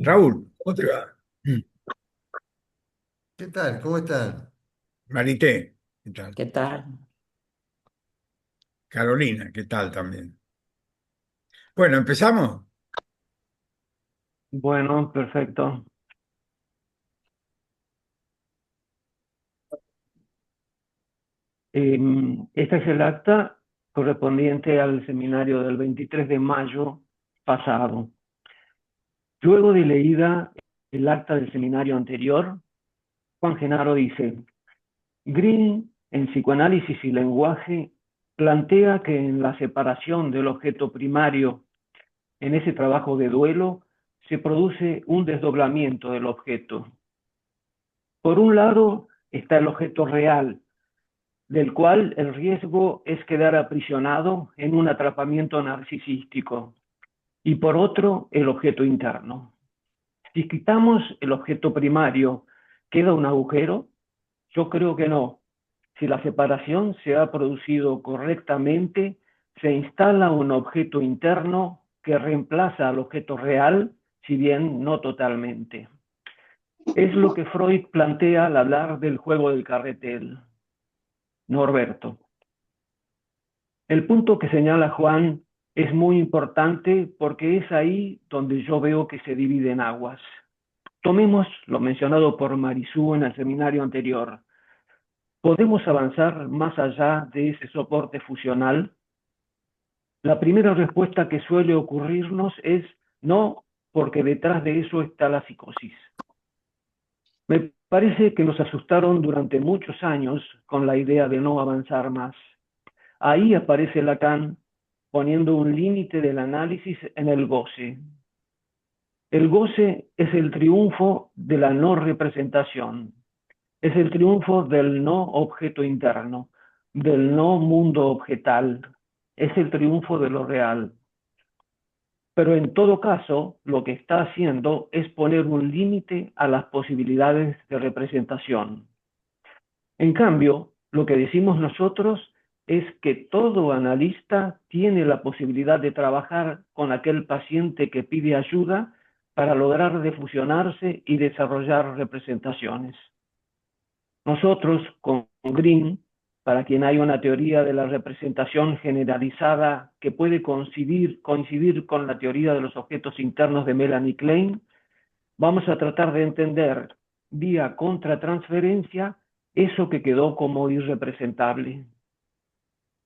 Raúl, ¿cómo te va? ¿Qué tal? ¿Cómo están? Marité, ¿qué tal? ¿Qué tal? Carolina, ¿qué tal también? Bueno, empezamos. Bueno, perfecto. Esta es el acta correspondiente al seminario del 23 de mayo pasado. Luego de leída el acta del seminario anterior, Juan Genaro dice, Green, en Psicoanálisis y Lenguaje, plantea que en la separación del objeto primario, en ese trabajo de duelo, se produce un desdoblamiento del objeto. Por un lado está el objeto real, del cual el riesgo es quedar aprisionado en un atrapamiento narcisístico, y por otro, el objeto interno. Si quitamos el objeto primario, ¿queda un agujero? Yo creo que no. Si la separación se ha producido correctamente, se instala un objeto interno que reemplaza al objeto real, si bien no totalmente. Es lo que Freud plantea al hablar del juego del carretel. Norberto. El punto que señala Juan es muy importante porque es ahí donde yo veo que se dividen aguas. Tomemos lo mencionado por Marisú en el seminario anterior. ¿Podemos avanzar más allá de ese soporte fusional? La primera respuesta que suele ocurrirnos es no, porque detrás de eso está la psicosis. Me parece que nos asustaron durante muchos años con la idea de no avanzar más. Ahí aparece Lacan poniendo un límite del análisis en el goce. El goce es el triunfo de la no representación, es el triunfo del no objeto interno, del no mundo objetal, es el triunfo de lo real. Pero en todo caso, lo que está haciendo es poner un límite a las posibilidades de representación. En cambio, lo que decimos nosotros es que todo analista tiene la posibilidad de trabajar con aquel paciente que pide ayuda para lograr defusionarse y desarrollar representaciones. Nosotros, con Green, para quien hay una teoría de la representación generalizada que puede coincidir con la teoría de los objetos internos de Melanie Klein, vamos a tratar de entender vía contratransferencia eso que quedó como irrepresentable.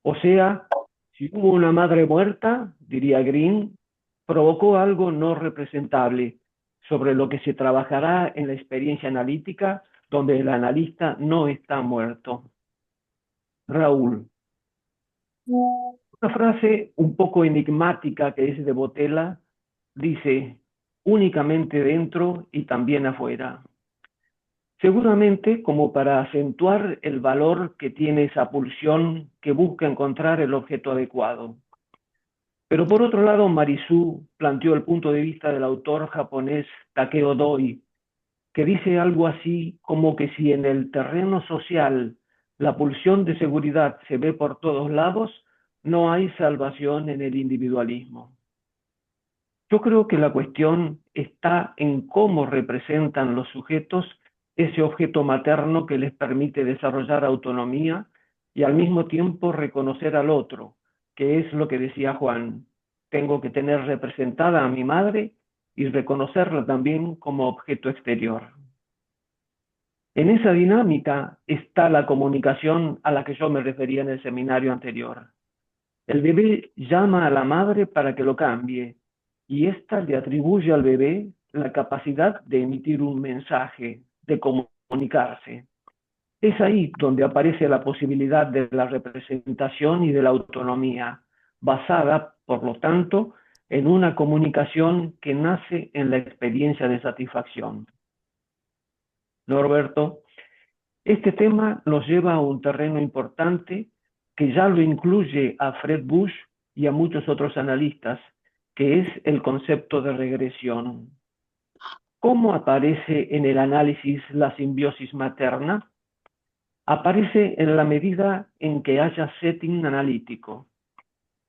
O sea, si hubo una madre muerta, diría Green, provocó algo no representable, sobre lo que se trabajará en la experiencia analítica, donde el analista no está muerto. Raúl. Una frase un poco enigmática que es de Botella dice, únicamente dentro y también afuera. Seguramente como para acentuar el valor que tiene esa pulsión que busca encontrar el objeto adecuado. Pero por otro lado, Marisú planteó el punto de vista del autor japonés Takeo Doi, que dice algo así como que si en el terreno social la pulsión de seguridad se ve por todos lados, no hay salvación en el individualismo. Yo creo que la cuestión está en cómo representan los sujetos ese objeto materno que les permite desarrollar autonomía y al mismo tiempo reconocer al otro, que es lo que decía Juan. Tengo que tener representada a mi madre y reconocerla también como objeto exterior. En esa dinámica está la comunicación a la que yo me refería en el seminario anterior. El bebé llama a la madre para que lo cambie y ésta le atribuye al bebé la capacidad de emitir un mensaje, de comunicarse. Es ahí donde aparece la posibilidad de la representación y de la autonomía, basada, por lo tanto, en una comunicación que nace en la experiencia de satisfacción. Norberto, este tema nos lleva a un terreno importante que ya lo incluye a Fred Bush y a muchos otros analistas, que es el concepto de regresión. ¿Cómo aparece en el análisis la simbiosis materna? Aparece en la medida en que haya setting analítico.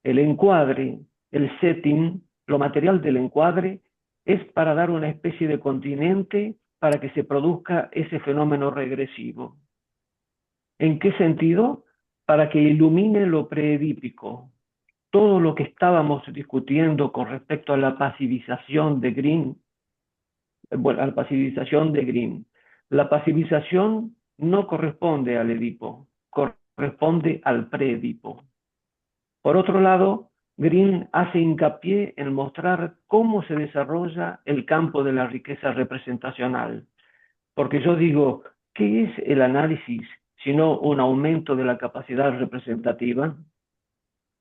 El encuadre, el setting, lo material del encuadre, es para dar una especie de continente para que se produzca ese fenómeno regresivo. ¿En qué sentido? Para que ilumine lo preedípico. Todo lo que estábamos discutiendo con respecto a la pasivización de Green, bueno, a la pasivización de Green. La pasivización no corresponde al Edipo, corresponde al preedipo. Por otro lado, Green hace hincapié en mostrar cómo se desarrolla el campo de la riqueza representacional. Porque yo digo, ¿qué es el análisis sino un aumento de la capacidad representativa?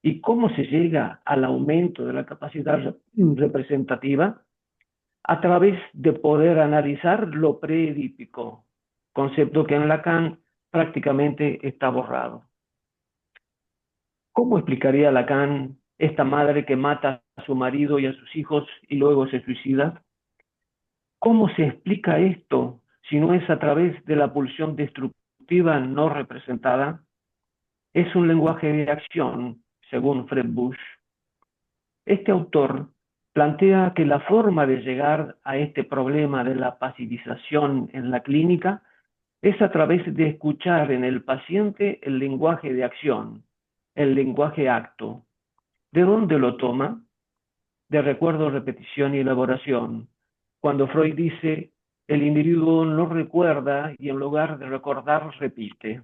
¿Y cómo se llega al aumento de la capacidad representativa? A través de poder analizar lo preedípico, concepto que en Lacan prácticamente está borrado. ¿Cómo explicaría Lacan esta madre que mata a su marido y a sus hijos y luego se suicida? ¿Cómo se explica esto si no es a través de la pulsión destructiva no representada? Es un lenguaje de acción, según Fred Bush. Este autor plantea que la forma de llegar a este problema de la pasivización en la clínica es a través de escuchar en el paciente el lenguaje de acción, el lenguaje acto. ¿De dónde lo toma? De recuerdo, repetición y elaboración. Cuando Freud dice, el individuo no recuerda y en lugar de recordar, repite.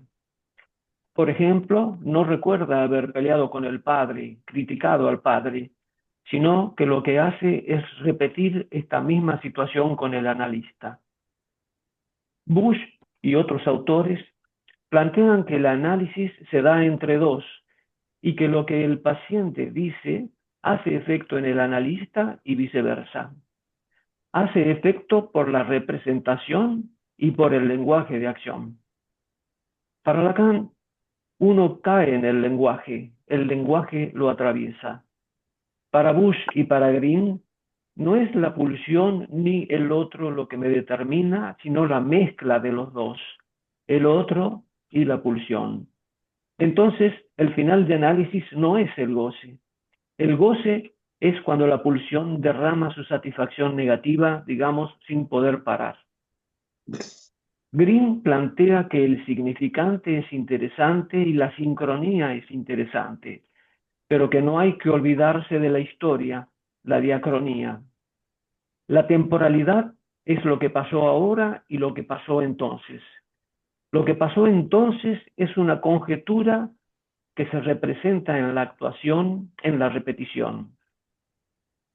Por ejemplo, no recuerda haber peleado con el padre, criticado al padre, sino que lo que hace es repetir esta misma situación con el analista. Bush y otros autores plantean que el análisis se da entre dos y que lo que el paciente dice hace efecto en el analista y viceversa. Hace efecto por la representación y por el lenguaje de acción. Para Lacan, uno cae en el lenguaje lo atraviesa. Para Bush y para Green, no es la pulsión ni el otro lo que me determina, sino la mezcla de los dos, el otro y la pulsión. Entonces, el final de análisis no es el goce. El goce es cuando la pulsión derrama su satisfacción negativa, digamos, sin poder parar. Green plantea que el significante es interesante y la sincronía es interesante, pero que no hay que olvidarse de la historia, la diacronía. La temporalidad es lo que pasó ahora y lo que pasó entonces. Lo que pasó entonces es una conjetura que se representa en la actuación, en la repetición.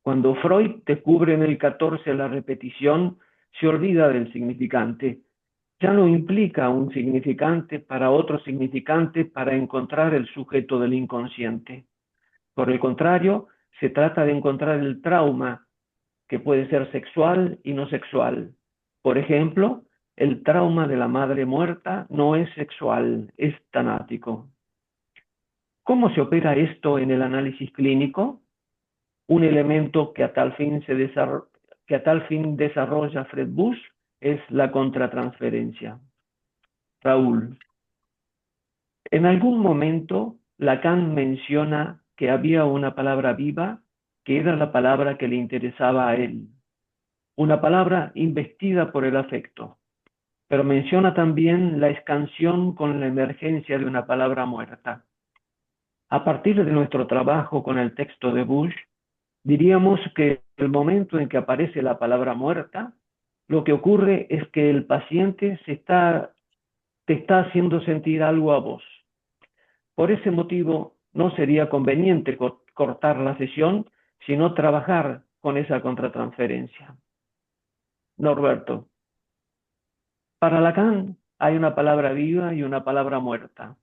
Cuando Freud descubre en el 14 la repetición, se olvida del significante. Ya no implica un significante para otro significante para encontrar el sujeto del inconsciente. Por el contrario, se trata de encontrar el trauma, que puede ser sexual y no sexual. Por ejemplo, el trauma de la madre muerta no es sexual, es tanático. ¿Cómo se opera esto en el análisis clínico? Un elemento que a tal fin desarrolla Fred Bush es la contratransferencia. Raúl, en algún momento Lacan menciona que había una palabra viva que era la palabra que le interesaba a él, una palabra investida por el afecto, pero menciona también la escansión con la emergencia de una palabra muerta. A partir de nuestro trabajo con el texto de Bush, diríamos que el momento en que aparece la palabra muerta, lo que ocurre es que el paciente te está haciendo sentir algo a vos. Por ese motivo, no sería conveniente cortar la sesión, sino trabajar con esa contratransferencia. Norberto, para Lacan hay una palabra viva y una palabra muerta.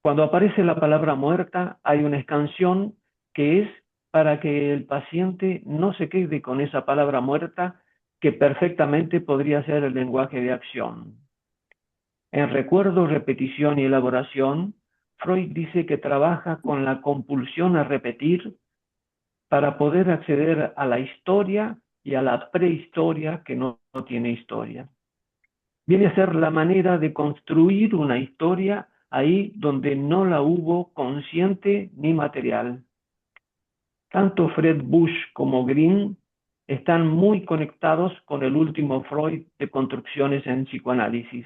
Cuando aparece la palabra muerta, hay una escansión que es para que el paciente no se quede con esa palabra muerta que perfectamente podría ser el lenguaje de acción. En recuerdo, repetición y elaboración, Freud dice que trabaja con la compulsión a repetir para poder acceder a la historia y a la prehistoria que no tiene historia. Viene a ser la manera de construir una historia ahí donde no la hubo consciente ni material. Tanto Fred Bush como Green están muy conectados con el último Freud de construcciones en psicoanálisis.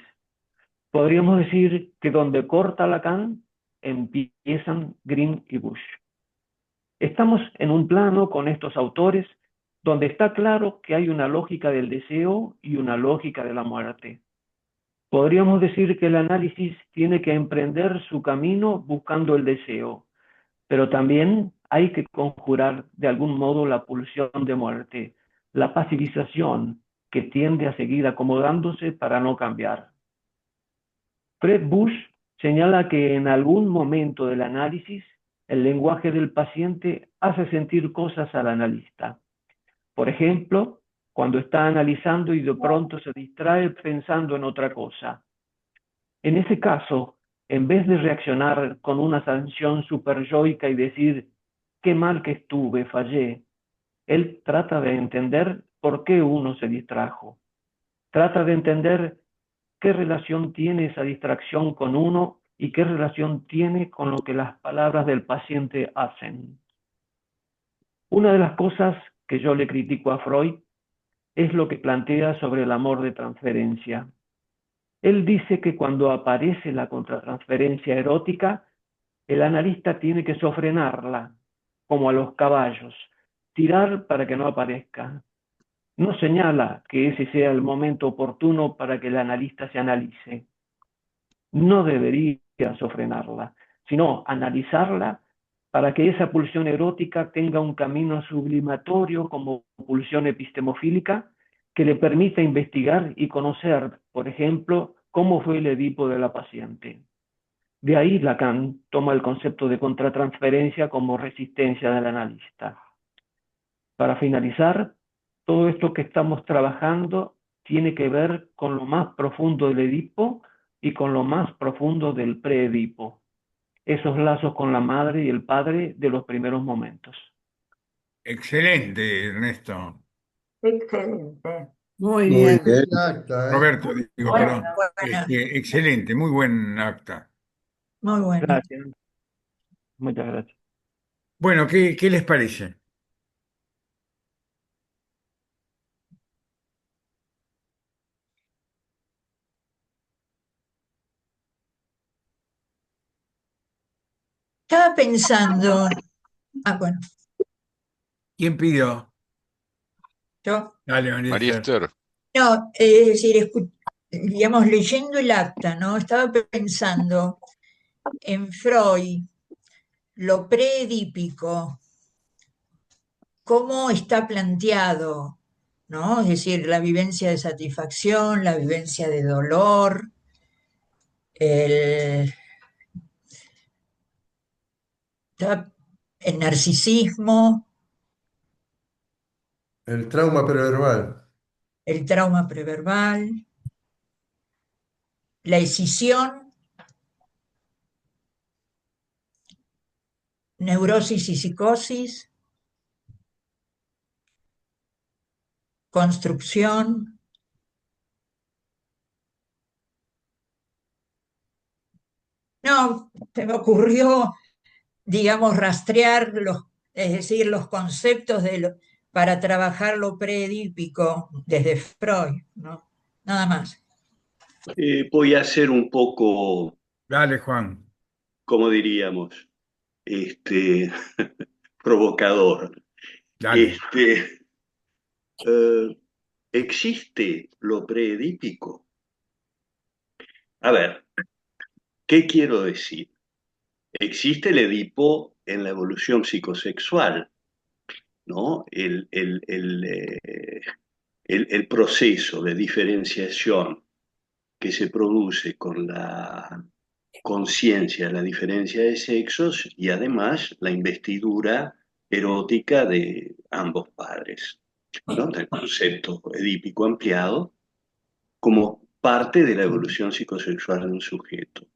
Podríamos decir que donde corta Lacan, empiezan Green y Bush. Estamos en un plano con estos autores donde está claro que hay una lógica del deseo y una lógica de la muerte. Podríamos decir que el análisis tiene que emprender su camino buscando el deseo, pero también hay que conjurar de algún modo la pulsión de muerte, la pasivización que tiende a seguir acomodándose para no cambiar. Fred Bush señala que en algún momento del análisis el lenguaje del paciente hace sentir cosas al analista. Por ejemplo, cuando está analizando y de pronto se distrae pensando en otra cosa. En ese caso, en vez de reaccionar con una sanción superyoica y decir, qué mal que estuve, fallé, él trata de entender por qué uno se distrajo. Trata de entender qué relación tiene esa distracción con uno y qué relación tiene con lo que las palabras del paciente hacen. Una de las cosas que yo le critico a Freud es lo que plantea sobre el amor de transferencia. Él dice que cuando aparece la contratransferencia erótica, el analista tiene que sofrenarla, como a los caballos, tirar para que no aparezca. No señala que ese sea el momento oportuno para que el analista se analice. No debería sofrenarla, sino analizarla para que esa pulsión erótica tenga un camino sublimatorio como pulsión epistemofílica que le permita investigar y conocer, por ejemplo, cómo fue el Edipo de la paciente. De ahí Lacan toma el concepto de contratransferencia como resistencia del analista. Para finalizar, todo esto que estamos trabajando tiene que ver con lo más profundo del Edipo y con lo más profundo del pre-Edipo, esos lazos con la madre y el padre de los primeros momentos. Excelente, Ernesto. Excelente. Muy Muy bien. bien, acta, ¿eh? Roberto, digo, Bueno, perdón. bueno, Excelente, muy buen acta. muy bueno. Gracias, muchas gracias. Bueno, ¿qué les parece? Estaba pensando, bueno, ¿Quién pidió? yo, Dale, María María Esther. Esther, no, es decir, digamos, leyendo el acta, ¿no? Estaba pensando en Freud, lo preedípico, cómo está planteado, ¿no? Es decir, la vivencia de satisfacción, la vivencia de dolor, el, el narcisismo, El trauma preverbal. el trauma preverbal, la escisión, neurosis y psicosis, construcción. No, se me ocurrió, digamos, rastrear es decir, los conceptos para trabajar lo preedípico desde Freud, ¿no? Nada más. Voy a ser un poco, Dale, Juan. como diríamos, este, provocador. Dale. Este, eh, ¿Existe lo preedípico? A ver, ¿qué quiero decir? Existe el Edipo en la evolución psicosexual, ¿no? El proceso de diferenciación que se produce con la conciencia de la diferencia de sexos y además la investidura erótica de ambos padres, ¿no? Del concepto edípico ampliado como parte de la evolución psicosexual de un sujeto.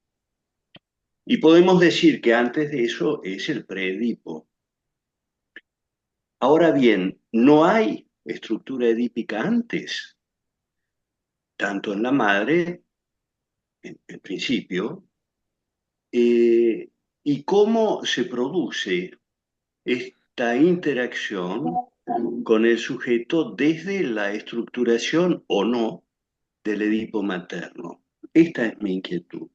Y podemos decir que antes de eso es el preedipo. Ahora bien, no hay estructura edípica antes, tanto en la madre, en principio, y cómo se produce esta interacción con el sujeto desde la estructuración o no del Edipo materno. Esta es mi inquietud.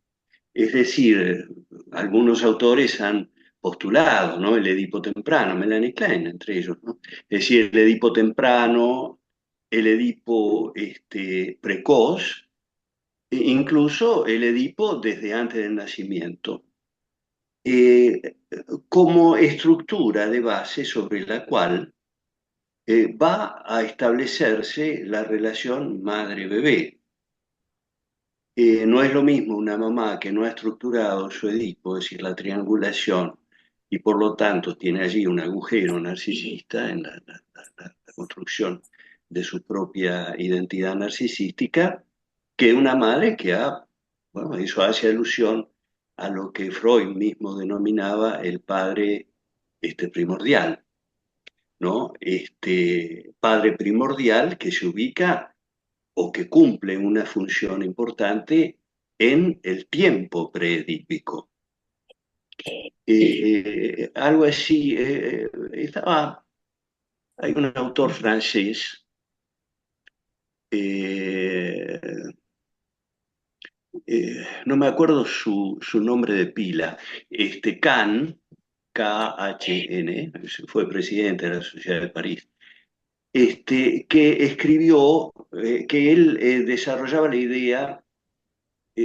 Es decir, algunos autores han postulado, ¿no? El Edipo temprano, Melanie Klein entre ellos, ¿no? Es decir, el Edipo temprano, el Edipo precoz, e incluso el Edipo desde antes del nacimiento, como estructura de base sobre la cual va a establecerse la relación madre-bebé. No es lo mismo una mamá que no ha estructurado su Edipo, es decir, la triangulación, y por lo tanto tiene allí un agujero narcisista en la construcción de su propia identidad narcisística, que una madre que ha, bueno, eso hace alusión a lo que Freud mismo denominaba el padre primordial, ¿no? Este padre primordial que se ubica o que cumple una función importante en el tiempo preedípico. Algo así, hay un autor francés, eh, no me acuerdo su nombre de pila, Kahn, K-H-N, fue presidente de la Sociedad de París, que escribió que él desarrollaba la idea,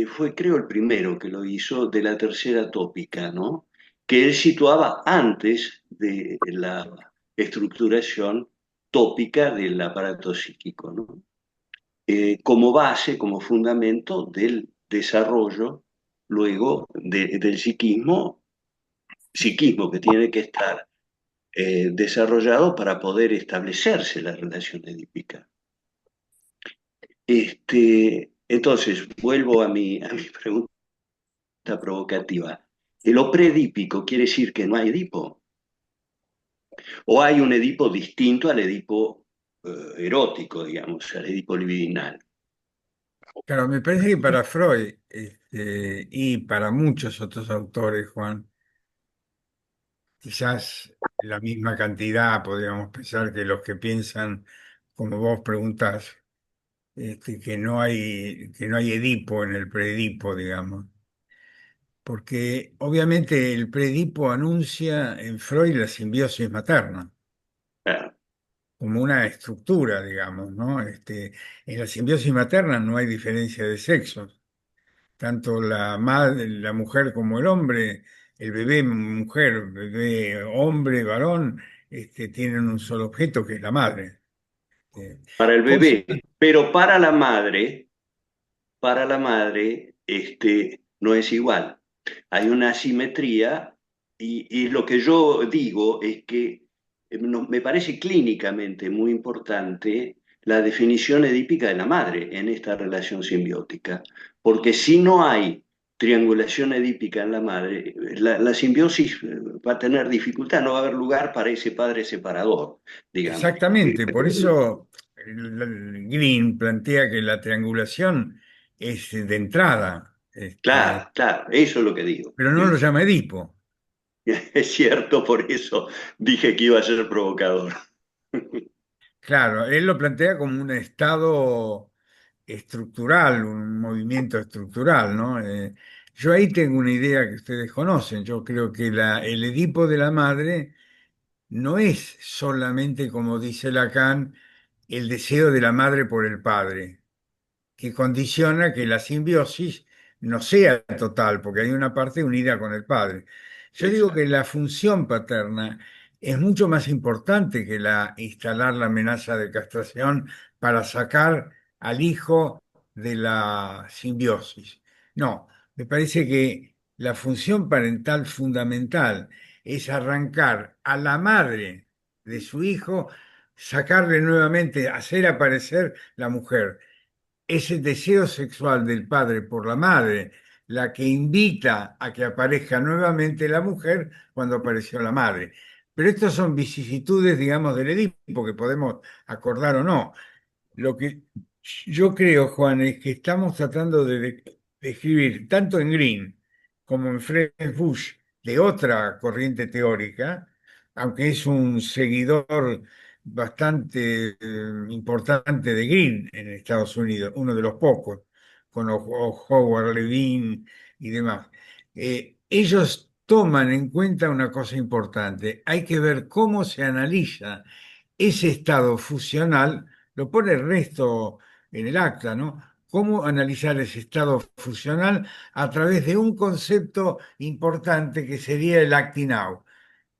fue creo el primero que lo hizo, de la tercera tópica, ¿no? Que él situaba antes de la estructuración tópica del aparato psíquico, ¿no? Como base, como fundamento del desarrollo luego del psiquismo que tiene que estar desarrollado para poder establecerse la relación edípica. Entonces, vuelvo a mi pregunta provocativa. ¿El predípico quiere decir que no hay Edipo? ¿O hay un Edipo distinto al Edipo erótico, digamos, al Edipo libidinal? Claro, me parece que para Freud y para muchos otros autores, Juan, quizás la misma cantidad, podríamos pensar que los que piensan como vos preguntás, que no hay Edipo en el preedipo, digamos. Porque obviamente el preedipo anuncia en Freud la simbiosis materna Claro. como una estructura, digamos, ¿no? En la simbiosis materna no hay diferencia de sexos. Tanto la madre, la mujer como el hombre, el bebé mujer, bebé hombre, varón, tienen un solo objeto que es la madre. Para el Cosa, bebé, pero para la madre, no es igual. Hay una asimetría y lo que yo digo es que me parece clínicamente muy importante la definición edípica de la madre en esta relación simbiótica, porque si no hay triangulación edípica en la madre, la simbiosis va a tener dificultad, no va a haber lugar para ese padre separador, digamos. exactamente, por eso Green plantea que la triangulación es de entrada, Claro, claro, eso es lo que digo. pero no lo llama Edipo. Es cierto, por eso dije que iba a ser provocador. Claro, él lo plantea como un estado estructural, un movimiento estructural, ¿no? Yo ahí tengo una idea que ustedes conocen. Yo creo que el Edipo de la madre no es solamente, como dice Lacan, el deseo de la madre por el padre, que condiciona que la simbiosis no sea total, porque hay una parte unida con el padre. Yo digo que Exacto. la función paterna es mucho más importante que instalar la amenaza de castración para sacar al hijo de la simbiosis. No, me parece que la función parental fundamental es arrancar a la madre de su hijo, sacarle nuevamente, hacer aparecer la mujer. Es el deseo sexual del padre por la madre la que invita a que aparezca nuevamente la mujer cuando apareció la madre. Pero estas son vicisitudes, digamos, del Edipo que podemos acordar o no. Lo que yo creo, Juan, es que estamos tratando de describir tanto en Green como en Fred Bush de otra corriente teórica, aunque es un seguidor bastante importante de Green en Estados Unidos, uno de los pocos, con Howard Levine y demás. Ellos toman en cuenta una cosa importante, hay que ver cómo se analiza ese estado fusional, lo pone el resto en el acta, ¿no? Cómo analizar ese estado fusional a través de un concepto importante que sería el acting out.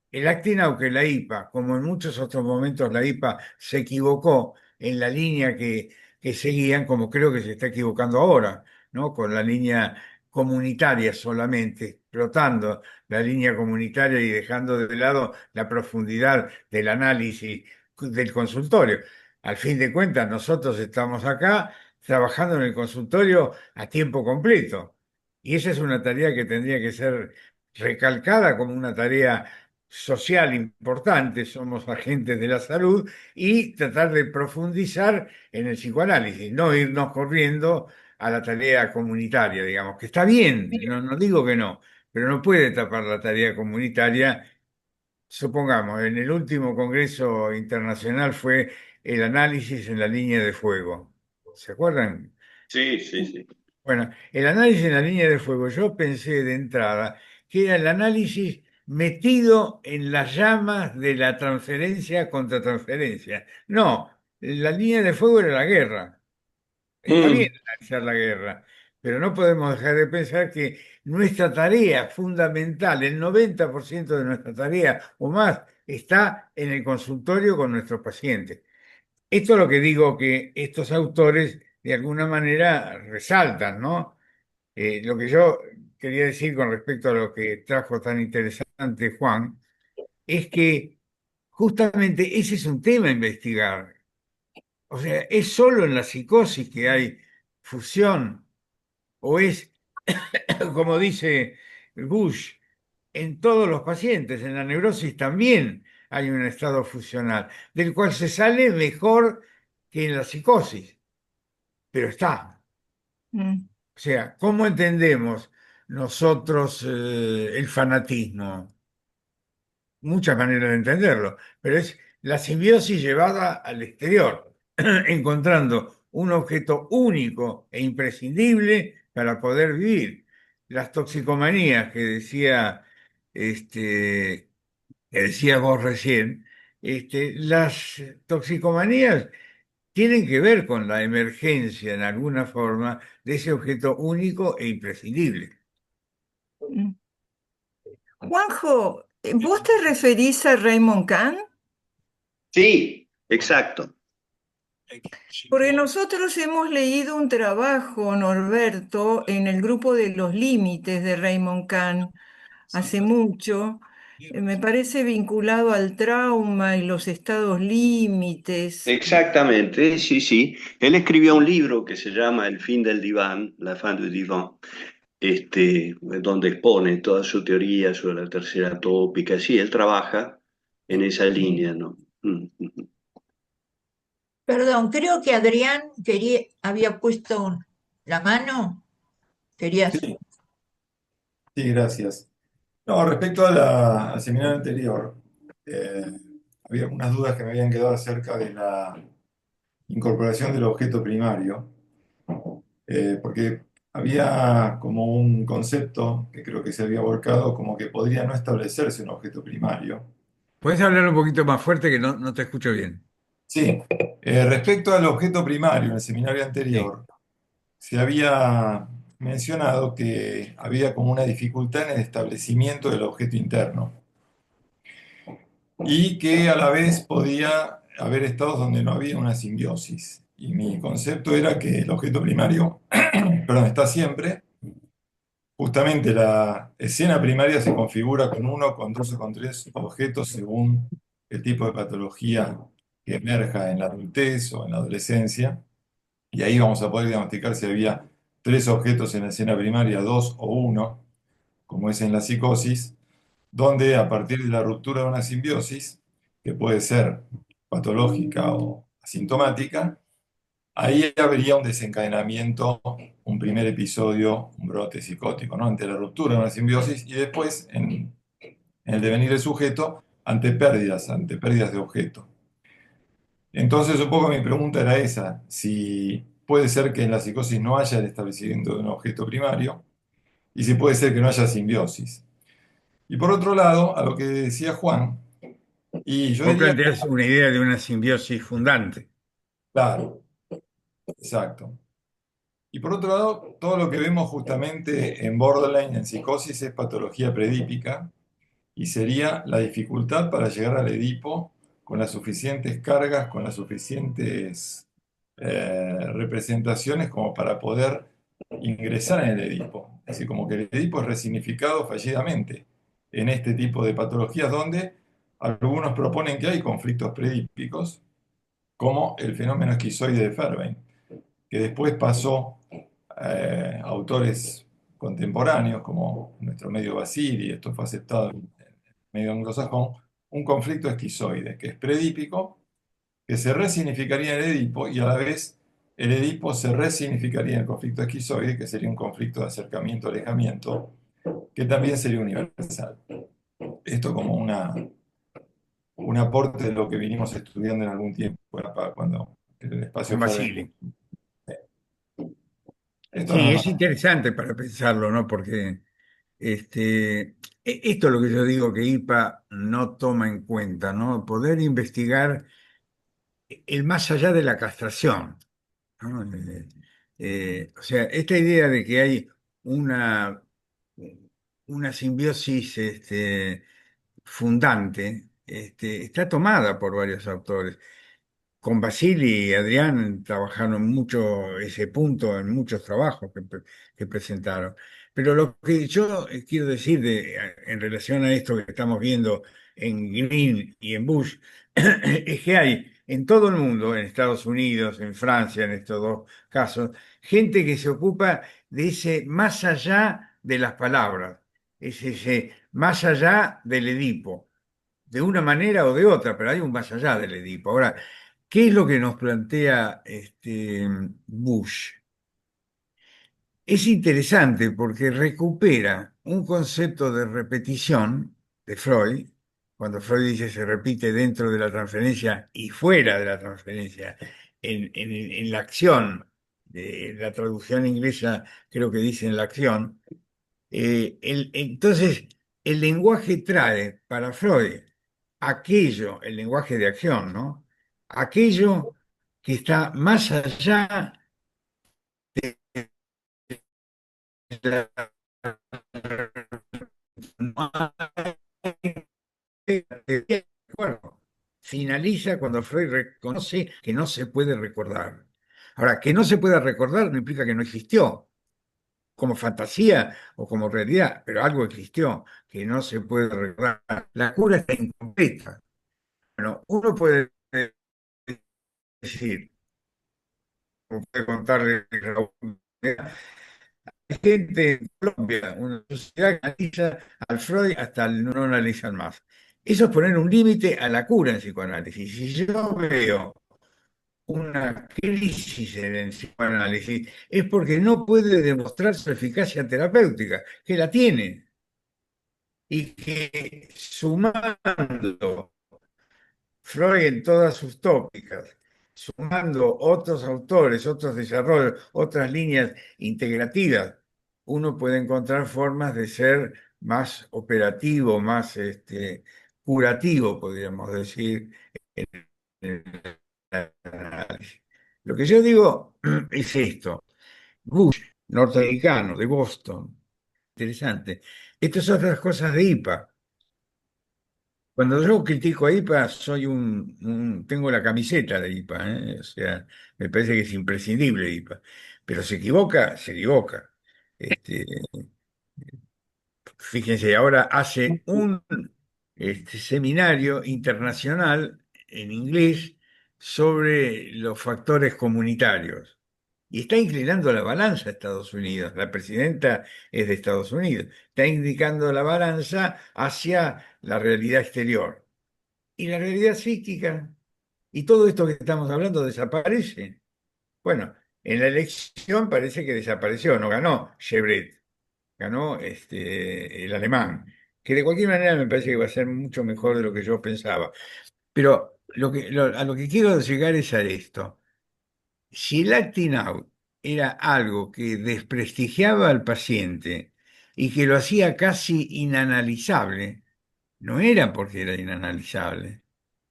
El acting out que la IPA, como en muchos otros momentos la IPA se equivocó en la línea que seguían, como creo que se está equivocando ahora, ¿no? Con la línea comunitaria solamente, explotando la línea comunitaria y dejando de lado la profundidad del análisis del consultorio. Al fin de cuentas, nosotros estamos acá trabajando en el consultorio a tiempo completo. Y esa es una tarea que tendría que ser recalcada como una tarea social importante, somos agentes de la salud, y tratar de profundizar en el psicoanálisis, no irnos corriendo a la tarea comunitaria, digamos, que está bien, no digo que no, pero no puede tapar la tarea comunitaria. Supongamos, en el último Congreso Internacional fue el análisis en la línea de fuego. ¿Se acuerdan? Sí, sí, sí. Bueno, el análisis en la línea de fuego, yo pensé de entrada que era el análisis metido en las llamas de la transferencia contra transferencia. No, la línea de fuego era la guerra. Está bien Mm. analizar la guerra, pero no podemos dejar de pensar que nuestra tarea fundamental, el 90% de nuestra tarea o más, está en el consultorio con nuestros pacientes. Esto es lo que digo que estos autores de alguna manera resaltan, ¿no? Lo que yo quería decir con respecto a lo que trajo tan interesante Juan, es que justamente ese es un tema a investigar. O sea, ¿es solo en la psicosis que hay fusión? ¿O es, como dice Bush, en todos los pacientes, en la neurosis también hay un estado fusional, del cual se sale mejor que en la psicosis, pero está. Mm. O sea, ¿cómo entendemos nosotros el fanatismo? Muchas maneras de entenderlo, pero es la simbiosis llevada al exterior, encontrando un objeto único e imprescindible para poder vivir. Las toxicomanías este, que decía vos recién, las toxicomanías tienen que ver con la emergencia en alguna forma de ese objeto único e imprescindible. Mm. Juanjo, ¿vos te referís a Raymond Kahn? Sí, exacto. Porque nosotros hemos leído un trabajo, Norberto, en el grupo de los límites de Raymond Kahn hace mucho. Me parece vinculado al trauma y los estados límites. Exactamente, sí, sí. Él escribió un libro que se llama El fin del diván, La fin du divan, donde expone toda su teoría sobre la tercera tópica. Sí, él trabaja en esa línea, ¿no? Mm, mm. Perdón, creo que Adrián había puesto la mano. Querías. Sí, sí, gracias. No, respecto al seminario anterior, eh, había algunas dudas que me habían quedado acerca de la incorporación del objeto primario, porque había como un concepto que creo que se había volcado como que podría no establecerse un objeto primario. ¿Puedes hablar un poquito más fuerte que no te escucho bien? Sí, respecto al objeto primario en el seminario Sí. anterior, se había mencionado que había como una dificultad en el establecimiento del objeto interno y que a la vez podía haber estados donde no había una simbiosis. Y mi concepto era que el objeto primario, perdón, está siempre. Justamente la escena primaria se configura con uno, con dos o con tres objetos según el tipo de patología que emerja en la adultez o en la adolescencia. Y ahí vamos a poder diagnosticar si había tres objetos en la escena primaria, dos o uno, como es en la psicosis, donde a partir de la ruptura de una simbiosis, que puede ser patológica o asintomática, ahí habría un desencadenamiento, un primer episodio, un brote psicótico, ¿no? Ante la ruptura de una simbiosis y después, en el devenir del sujeto, ante pérdidas de objeto. Entonces, un poco mi pregunta era esa, si puede ser que en la psicosis no haya el establecimiento de un objeto primario y si puede ser que no haya simbiosis. Y por otro lado, a lo que decía Juan, y yo Vos diría, planteás una idea de una simbiosis fundante. claro, exacto. Y por otro lado, todo lo que vemos justamente en borderline, en psicosis, es patología predípica y sería la dificultad para llegar al Edipo con las suficientes cargas, con las suficientes representaciones como para poder ingresar en el Edipo. Es decir, como que el Edipo es resignificado fallidamente en este tipo de patologías donde algunos proponen que hay conflictos predípicos, como el fenómeno esquizoide de Ferbein, que después pasó autores contemporáneos como nuestro medio Basili, esto fue aceptado en el medio anglosajón, un conflicto esquizoide, que es predípico, que se resignificaría en el Edipo y a la vez el Edipo se resignificaría en el conflicto esquizoide, que sería un conflicto de acercamiento-alejamiento, que también sería universal. Esto como un aporte de lo que vinimos estudiando en algún tiempo, cuando el espacio Con fue... Basili. Esto nada Sí, es más. interesante para pensarlo, ¿no? Porque esto es lo que yo digo que IPA no toma en cuenta, ¿no? Poder investigar el más allá de la castración, ¿no? O sea, esta idea de que hay una, una simbiosis fundante, está tomada por varios autores. Con Basili y Adrián trabajaron mucho ese punto en muchos trabajos que presentaron. Pero lo que yo quiero decir en relación a esto que estamos viendo en Green y en Bush, es que hay en todo el mundo, en Estados Unidos, en Francia, en estos dos casos, gente que se ocupa de ese más allá de las palabras, es ese más allá del Edipo de una manera o de otra, pero hay un más allá del Edipo. Ahora, ¿qué es lo que nos plantea Bush? Es interesante porque recupera un concepto de repetición de Freud, cuando Freud dice se repite dentro de la transferencia y fuera de la transferencia, en la acción, de la traducción inglesa creo que dice en la acción, entonces, el lenguaje trae para Freud aquello, el lenguaje de acción, ¿no? Aquello que está más allá de la... Bueno, finaliza cuando Freud reconoce que no se puede recordar. Ahora, que no se pueda recordar no implica que no existió, como fantasía o como realidad, pero algo existió que no se puede recordar. La cura está incompleta. Bueno, uno puede decir, como puede contarle Raúl, hay gente en Colombia, una sociedad que analiza al Freud hasta el no analizar más. Eso es poner un límite a la cura en psicoanálisis. Si yo veo una crisis en el psicoanálisis, es porque no puede demostrar su eficacia terapéutica, que la tiene, y que sumando Freud en todas sus tópicas, sumando otros autores, otros desarrollos, otras líneas integrativas, uno puede encontrar formas de ser más operativo, más curativo, podríamos decir, en el análisis. Lo que yo digo es esto. Bush, norteamericano, de Boston, interesante. Estas son otras cosas de IPA. Cuando yo critico a IPA, tengo la camiseta de IPA, ¿eh? O sea, me parece que es imprescindible IPA. Pero se equivoca, se equivoca. Este, Fíjense, ahora hace un seminario internacional en inglés sobre los factores comunitarios. Y está inclinando la balanza a Estados Unidos. La presidenta es de Estados Unidos. Está indicando la balanza hacia la realidad exterior. Y la realidad psíquica y todo esto que estamos hablando desaparece. Bueno, en la elección parece que desapareció, no ganó Chevret, ganó el alemán, que de cualquier manera me parece que va a ser mucho mejor de lo que yo pensaba. Pero a lo que quiero llegar es a esto. Si el acting out era algo que desprestigiaba al paciente y que lo hacía casi inanalizable, no era porque era inanalizable,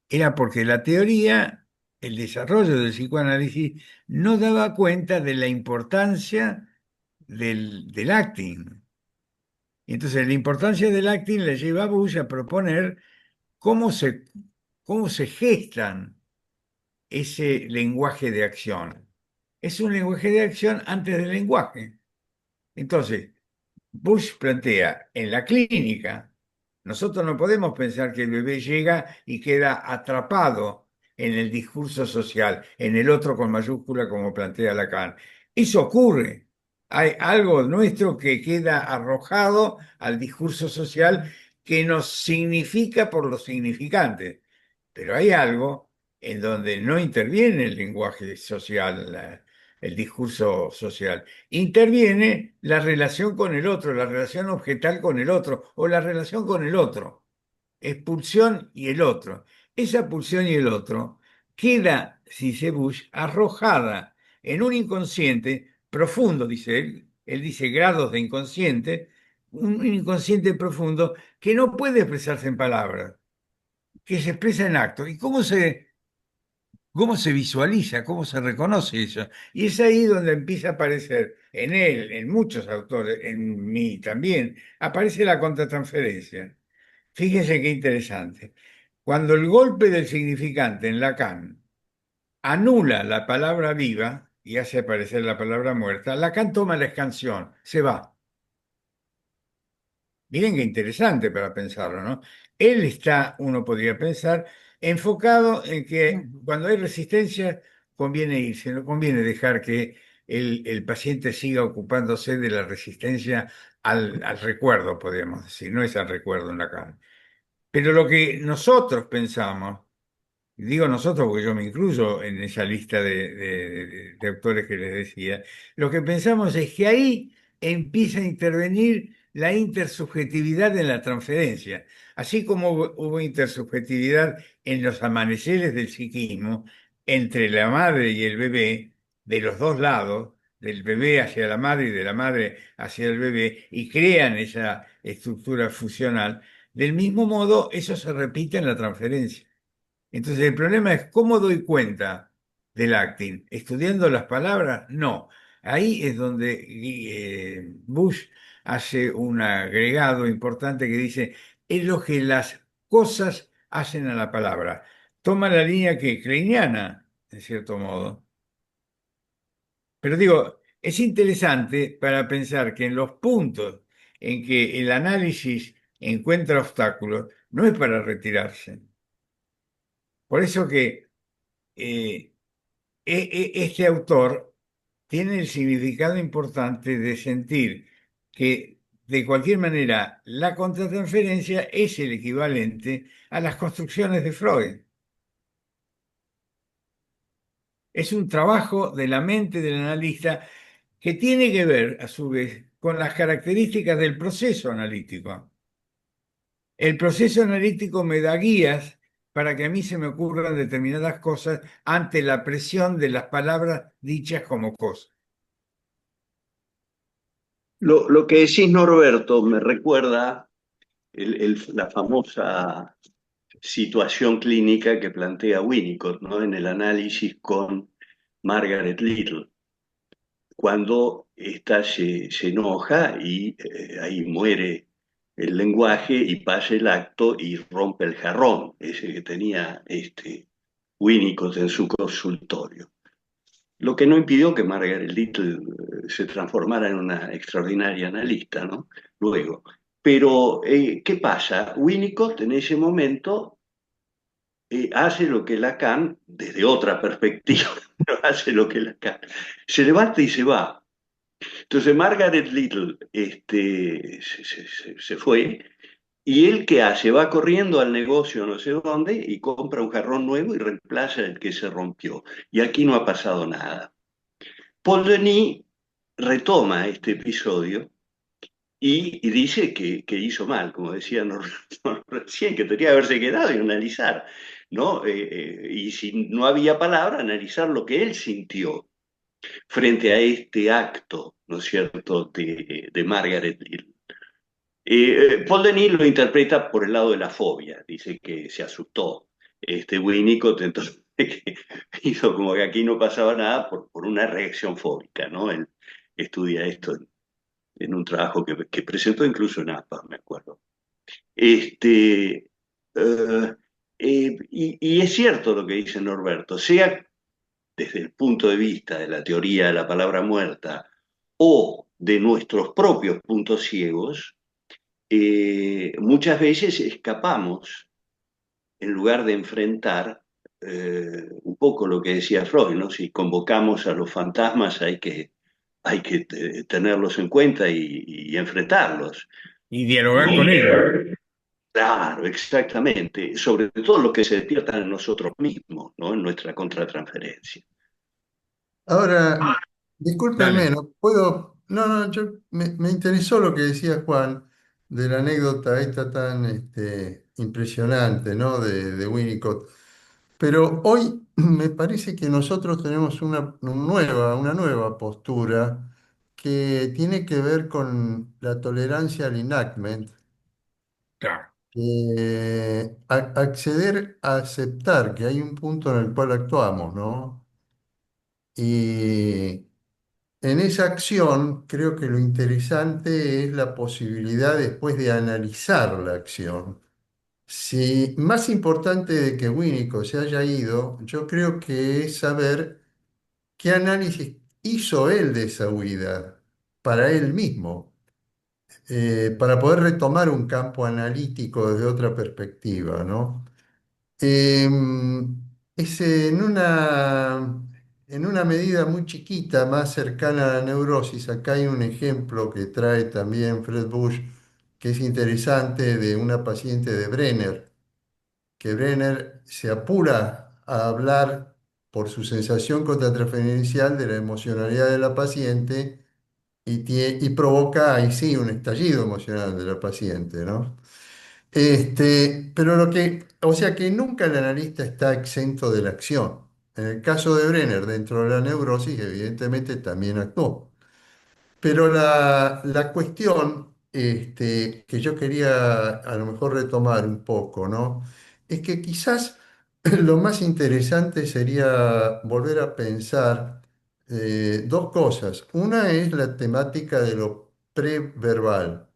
era porque la teoría, el desarrollo del psicoanálisis, no daba cuenta de la importancia del acting. Y entonces la importancia del acting le lleva a Bush a proponer cómo se, cómo se gestan ese lenguaje de acción. Es un lenguaje de acción antes del lenguaje. Entonces, Bush plantea, en la clínica, nosotros no podemos pensar que el bebé llega y queda atrapado en el discurso social, en el otro con mayúscula como plantea Lacan. Eso ocurre. Hay algo nuestro que queda arrojado al discurso social que nos significa por lo significante. Pero hay algo en donde no interviene el lenguaje social, el discurso social. Interviene la relación con el otro, la relación objetal con el otro o la relación con el otro. Expulsión y el otro. Esa pulsión y el otro queda, dice Bush, arrojada en un inconsciente profundo, dice él. Él dice grados de inconsciente, un inconsciente profundo que no puede expresarse en palabras, que se expresa en actos. ¿Y cómo se visualiza, cómo se reconoce eso? Y es ahí donde empieza a aparecer en él, en muchos autores, en mí también, aparece la contratransferencia. Fíjense qué interesante. Cuando el golpe del significante en Lacan anula la palabra viva y hace aparecer la palabra muerta, Lacan toma la escansión, se va. Miren qué interesante para pensarlo, ¿no? Él está, uno podría pensar, enfocado en que cuando hay resistencia conviene irse, no conviene dejar que el paciente siga ocupándose de la resistencia al recuerdo, podríamos decir, no es al recuerdo en Lacan. Pero lo que nosotros pensamos, digo nosotros porque yo me incluyo en esa lista de autores que les decía, lo que pensamos es que ahí empieza a intervenir la intersubjetividad en la transferencia. Así como hubo intersubjetividad en los amaneceres del psiquismo entre la madre y el bebé, de los dos lados, del bebé hacia la madre y de la madre hacia el bebé, y crean esa estructura fusional, del mismo modo eso se repite en la transferencia. Entonces el problema es cómo doy cuenta del acting. ¿Estudiando las palabras? No. Ahí es donde Bush hace un agregado importante que dice, es lo que las cosas hacen a la palabra. Toma la línea que kleiniana, en cierto modo. Pero digo, es interesante para pensar que en los puntos en que el análisis encuentra obstáculos, no es para retirarse. Por eso que eh, este autor tiene el significado importante de sentir que de cualquier manera la contratransferencia es el equivalente a las construcciones de Freud. Es un trabajo de la mente del analista que tiene que ver, a su vez, con las características del proceso analítico. El proceso analítico me da guías para que a mí se me ocurran determinadas cosas ante la presión de las palabras dichas como cosas. Lo que decís, Norberto, me recuerda la famosa situación clínica que plantea Winnicott, ¿no? En el análisis con Margaret Little, cuando ésta se enoja y ahí muere el lenguaje y pasa el acto y rompe el jarrón, ese que tenía Winnicott en su consultorio. Lo que no impidió que Margaret Little se transformara en una extraordinaria analista, ¿no? Luego. Pero, ¿qué pasa? Winnicott en ese momento hace lo que Lacan, desde otra perspectiva, no hace lo que Lacan, se levanta y se va. Entonces Margaret Little se fue y él ¿qué hace? Va corriendo al negocio no sé dónde y compra un jarrón nuevo y reemplaza el que se rompió. Y aquí no ha pasado nada. Paul Denis retoma este episodio y dice que hizo mal, como decía recién, que tenía que haberse quedado y analizar. ¿no? Y si no había palabra, analizar lo que él sintió frente a este acto, ¿no es cierto?, de Margaret Little. Paul Denis lo interpreta por el lado de la fobia, dice que se asustó. Winnicott entonces que hizo como que aquí no pasaba nada por una reacción fóbica, ¿no? Él estudia esto en un trabajo que presentó incluso en APA, me acuerdo. Este, y es cierto lo que dice Norberto, sea desde el punto de vista de la teoría de la palabra muerta o de nuestros propios puntos ciegos, muchas veces escapamos en lugar de enfrentar un poco lo que decía Freud, ¿no? Si convocamos a los fantasmas hay que tenerlos en cuenta y enfrentarlos. Y dialogar con ellos. Y, claro, exactamente. Sobre todo los que se despiertan en nosotros mismos, ¿no? En nuestra contratransferencia. Ahora, discúlpenme, Dale. no puedo, no, no, me interesó lo que decía Juan de la anécdota esta tan impresionante, ¿no? De Winnicott. Pero hoy me parece que nosotros tenemos una nueva postura que tiene que ver con la tolerancia al enactment, Claro. acceder a aceptar que hay un punto en el cual actuamos, ¿no? Y en esa acción creo que lo interesante es la posibilidad después de analizar la acción. Si más importante de que Winnicott se haya ido, yo creo que es saber qué análisis hizo él de esa huida para él mismo, para poder retomar un campo analítico desde otra perspectiva, ¿no? Es en una medida muy chiquita, más cercana a la neurosis. Acá hay un ejemplo que trae también Fred Bush, que es interesante, de una paciente de Brenner, que Brenner se apura a hablar por su sensación contratransferencial de la emocionalidad de la paciente y provoca ahí sí un estallido emocional de la paciente, ¿no? Pero o sea que nunca el analista está exento de la acción. En el caso de Brenner, dentro de la neurosis, evidentemente también actuó. Pero la cuestión que yo quería a lo mejor retomar un poco, ¿no? Es que quizás lo más interesante sería volver a pensar dos cosas. Una es la temática de lo preverbal.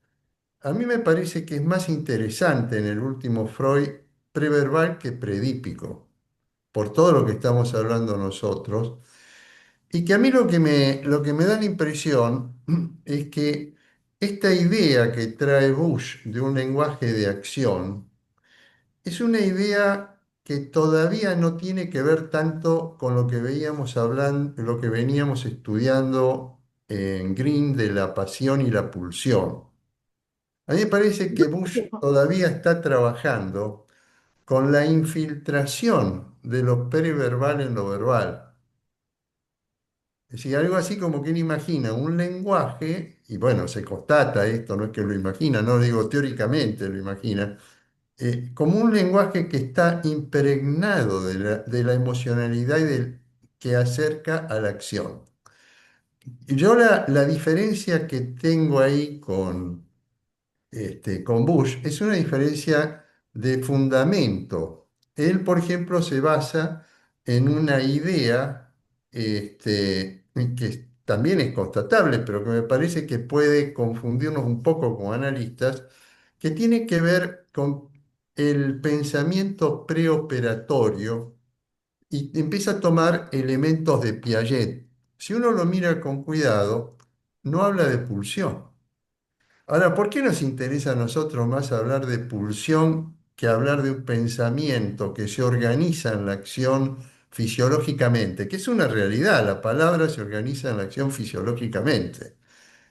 A mí me parece que es más interesante en el último Freud preverbal que predípico, por todo lo que estamos hablando nosotros. Y que a mí lo que me da la impresión es que esta idea que trae Bush de un lenguaje de acción es una idea que todavía no tiene que ver tanto con lo que veíamos hablando, lo que veníamos estudiando en Green de la pasión y la pulsión. A mí me parece que Bush todavía está trabajando con la infiltración de lo periverbal en lo verbal. Es decir, algo así como que él imagina un lenguaje, y bueno, se constata esto, no es que lo imagina, no digo teóricamente lo imagina, como un lenguaje que está impregnado de la emocionalidad que acerca a la acción. Y yo la diferencia que tengo ahí con Bush es una diferencia de fundamento. Él, por ejemplo, se basa en una idea que también es constatable, pero que me parece que puede confundirnos un poco como analistas, que tiene que ver con el pensamiento preoperatorio y empieza a tomar elementos de Piaget. Si uno lo mira con cuidado, no habla de pulsión. Ahora, ¿por qué nos interesa a nosotros más hablar de pulsión que hablar de un pensamiento que se organiza en la acción fisiológicamente? Que es una realidad, la palabra se organiza en la acción fisiológicamente.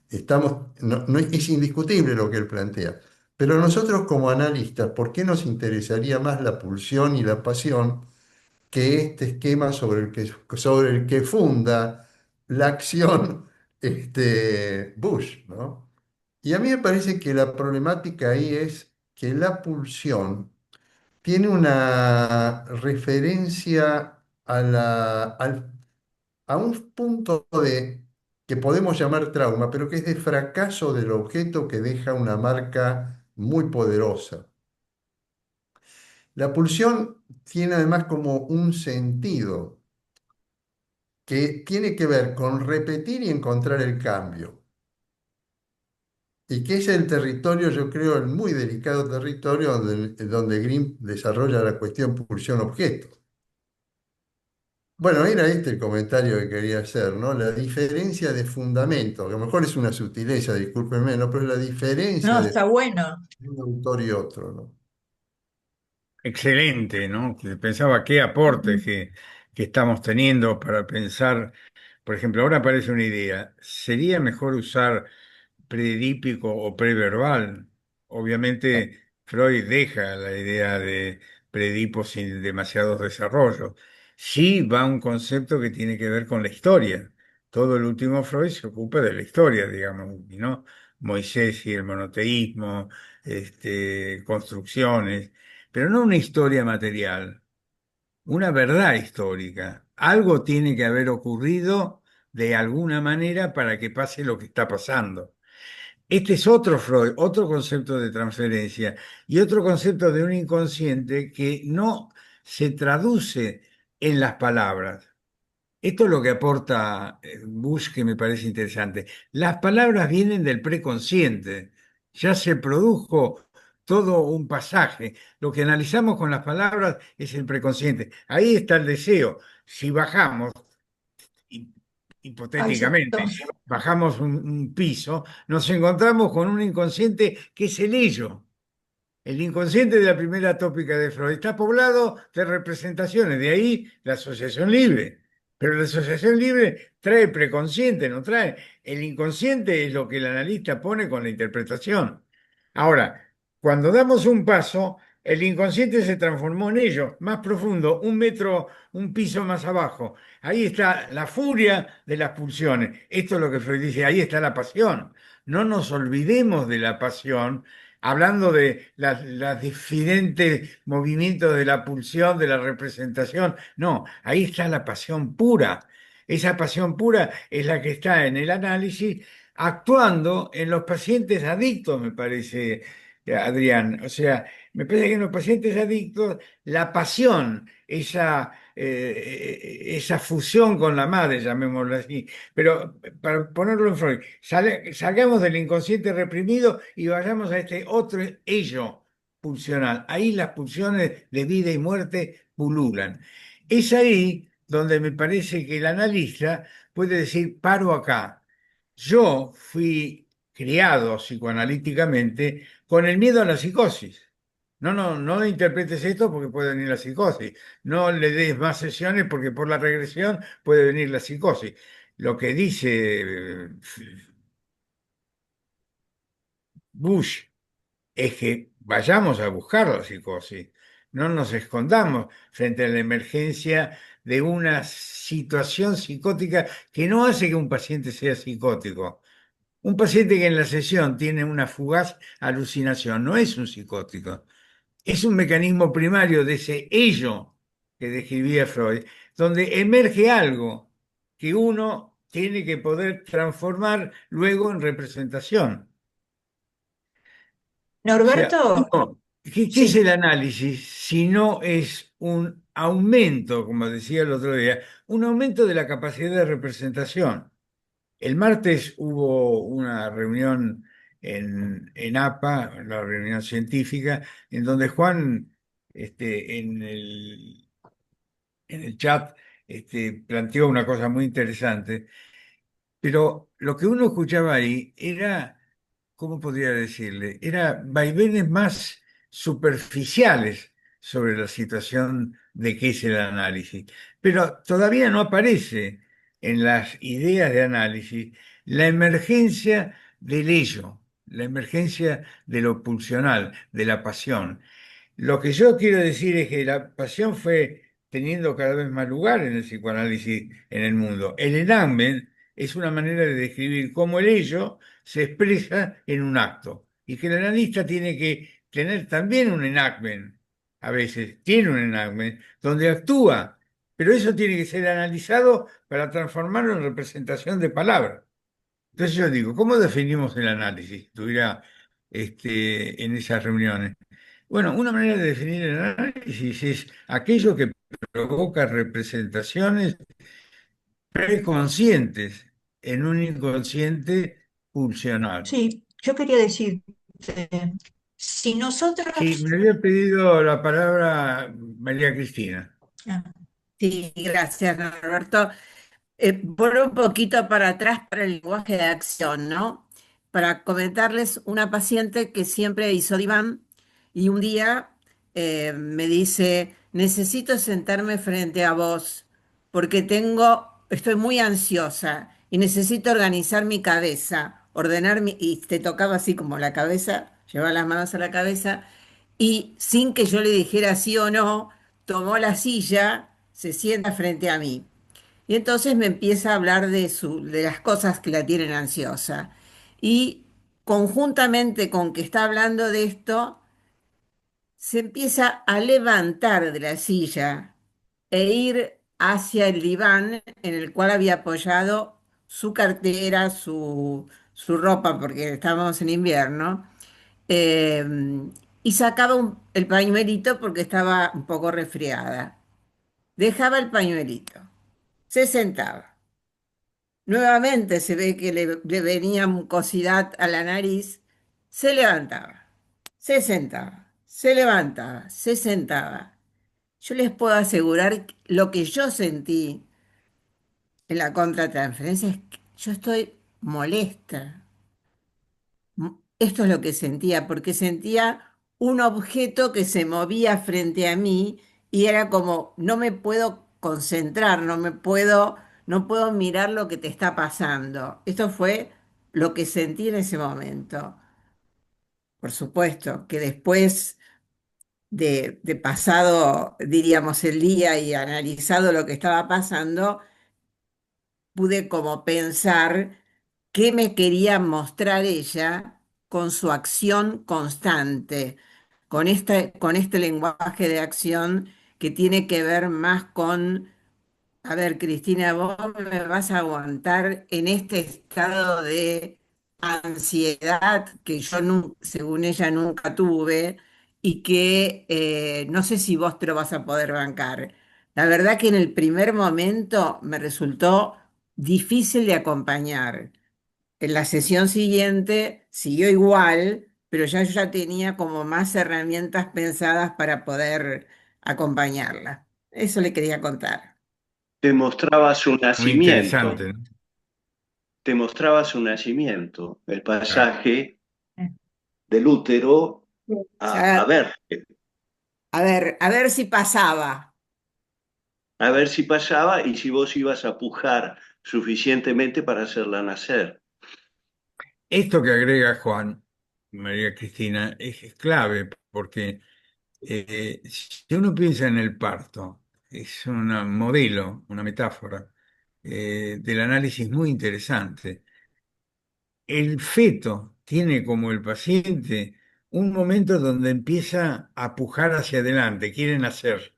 Es indiscutible lo que él plantea. Pero nosotros como analistas, ¿por qué nos interesaría más la pulsión y la pasión que este esquema sobre el que funda la acción Bush, ¿no? Y a mí me parece que la problemática ahí es que la pulsión tiene una referencia a un punto que podemos llamar trauma, pero que es de fracaso del objeto que deja una marca muy poderosa. La pulsión tiene además como un sentido que tiene que ver con repetir y encontrar el cambio. Y que es el territorio, yo creo, el muy delicado territorio donde Grimm desarrolla la cuestión pulsión-objeto. Bueno, era este el comentario que quería hacer, ¿no? La diferencia de fundamento, que a lo mejor es una sutileza, discúlpenme, ¿no? Pero la diferencia No, de está bueno. un autor y otro, ¿no? Excelente, ¿no? Que pensaba qué aportes que estamos teniendo para pensar, por ejemplo, ahora aparece una idea, ¿sería mejor usar predípico o preverbal? Obviamente Freud deja la idea de predipo sin demasiados desarrollos. Sí va un concepto que tiene que ver con la historia. Todo el último Freud se ocupa de la historia, digamos, ¿no? Moisés y el monoteísmo, construcciones, pero no una historia material, una verdad histórica. Algo tiene que haber ocurrido de alguna manera para que pase lo que está pasando. Este es otro Freud, otro concepto de transferencia y otro concepto de un inconsciente que no se traduce en las palabras. Esto es lo que aporta Bush, que me parece interesante. Las palabras vienen del preconsciente. Ya se produjo todo un pasaje. Lo que analizamos con las palabras es el preconsciente. Ahí está el deseo. Si bajamos, hi- Ay, ya hipotéticamente, estamos. bajamos un piso, nos encontramos con un inconsciente que es el ello. El inconsciente de la primera tópica de Freud está poblado de representaciones, de ahí la asociación libre. Pero la asociación libre trae preconsciente, no trae. El inconsciente es lo que el analista pone con la interpretación. Ahora, cuando damos un paso, el inconsciente se transformó en ello, más profundo, un metro, un piso más abajo. Ahí está la furia de las pulsiones. Esto es lo que Freud dice, ahí está la pasión. No nos olvidemos de la pasión hablando de las diferentes movimientos de la pulsión, de la representación. No, ahí está la pasión pura. Esa pasión pura es la que está en el análisis, actuando en los pacientes adictos, me parece, Adrián. O sea, me parece que en los pacientes adictos la pasión, esa fusión con la madre, llamémoslo así, pero para ponerlo en Freud, salgamos del inconsciente reprimido y vayamos a este otro ello pulsional. Ahí las pulsiones de vida y muerte pululan. Es ahí donde me parece que el analista puede decir, paro acá. Yo fui criado psicoanalíticamente con el miedo a la psicosis. No, no, no interpretes esto porque puede venir la psicosis. No le des más sesiones porque por la regresión puede venir la psicosis. Lo que dice Bush es que vayamos a buscar la psicosis, no nos escondamos frente a la emergencia de una situación psicótica que no hace que un paciente sea psicótico. Un paciente que en la sesión tiene una fugaz alucinación no es un psicótico, es un mecanismo primario de ese ello que describía Freud, donde emerge algo que uno tiene que poder transformar luego en representación. O sea, Norberto, ¿qué es sí. el análisis si no es un aumento, como decía el otro día, un aumento de la capacidad de representación? El martes hubo una reunión en APA, la reunión científica, en donde Juan, en el chat, planteó una cosa muy interesante, pero lo que uno escuchaba ahí era, ¿cómo podría decirle? Era vaivenes más superficiales sobre la situación de qué es el análisis. Pero todavía no aparece en las ideas de análisis la emergencia del ello, la emergencia de lo pulsional, de la pasión. Lo que yo quiero decir es que la pasión fue teniendo cada vez más lugar en el psicoanálisis en el mundo. El enagmen es una manera de describir cómo el ello se expresa en un acto y que el analista tiene que tener también un enactment. a veces tiene un enagme, donde actúa, pero eso tiene que ser analizado para transformarlo en representación de palabras. Entonces yo digo, ¿cómo definimos el análisis? Estuviera en esas reuniones. Bueno, una manera de definir el análisis es aquello que provoca representaciones preconscientes en un inconsciente pulsional. Sí, yo quería decir, si Sí, nosotros... me había pedido la palabra María Cristina. Ah, Sí, gracias, Norberto. Vuelvo un poquito para atrás para el lenguaje de acción, ¿no? Para comentarles una paciente que siempre hizo diván y un día me dice, necesito sentarme frente a vos porque estoy muy ansiosa y necesito organizar mi cabeza, y te tocaba así como la cabeza, llevaba las manos a la cabeza y sin que yo le dijera sí o no, tomó la silla, se sienta frente a mí. Y entonces me empieza a hablar de las cosas que la tienen ansiosa. Y conjuntamente con que está hablando de esto, se empieza a levantar de la silla e ir hacia el diván en el cual había apoyado su cartera, su ropa, porque estábamos en invierno, eh, y sacaba el pañuelito porque estaba un poco resfriada. Dejaba el pañuelito, se sentaba. Nuevamente se ve que le venía mucosidad a la nariz. Se levantaba, se sentaba, se levantaba, se sentaba. Yo les puedo asegurar que lo que yo sentí en la contratransferencia es que yo estoy molesta. Esto es lo que sentía, porque sentía un objeto que se movía frente a mí y era como, no me puedo concentrar, no puedo mirar lo que te está pasando. Esto fue lo que sentí en ese momento. Por supuesto que después de pasado, diríamos, el día y analizado lo que estaba pasando, pude como pensar qué me quería mostrar ella con su acción constante, con este lenguaje de acción que tiene que ver más con, a ver, Cristina, vos me vas a aguantar en este estado de ansiedad que yo, según ella, nunca tuve y que no sé si vos te lo vas a poder bancar. La verdad que en el primer momento me resultó difícil de acompañar. En la sesión siguiente siguió igual, pero ya yo ya tenía como más herramientas pensadas para poder acompañarla. Eso le quería contar. Te mostraba su Muy nacimiento, interesante, ¿no? te mostraba su nacimiento, el Ah, pasaje del útero sí. a ver, A ver si pasaba. a ver si pasaba y si vos ibas a pujar suficientemente para hacerla nacer. esto que agrega Juan, María Cristina, es clave porque si uno piensa en el parto, es un modelo, una metáfora del análisis muy interesante. El feto tiene como el paciente un momento donde empieza a pujar hacia adelante, quiere nacer,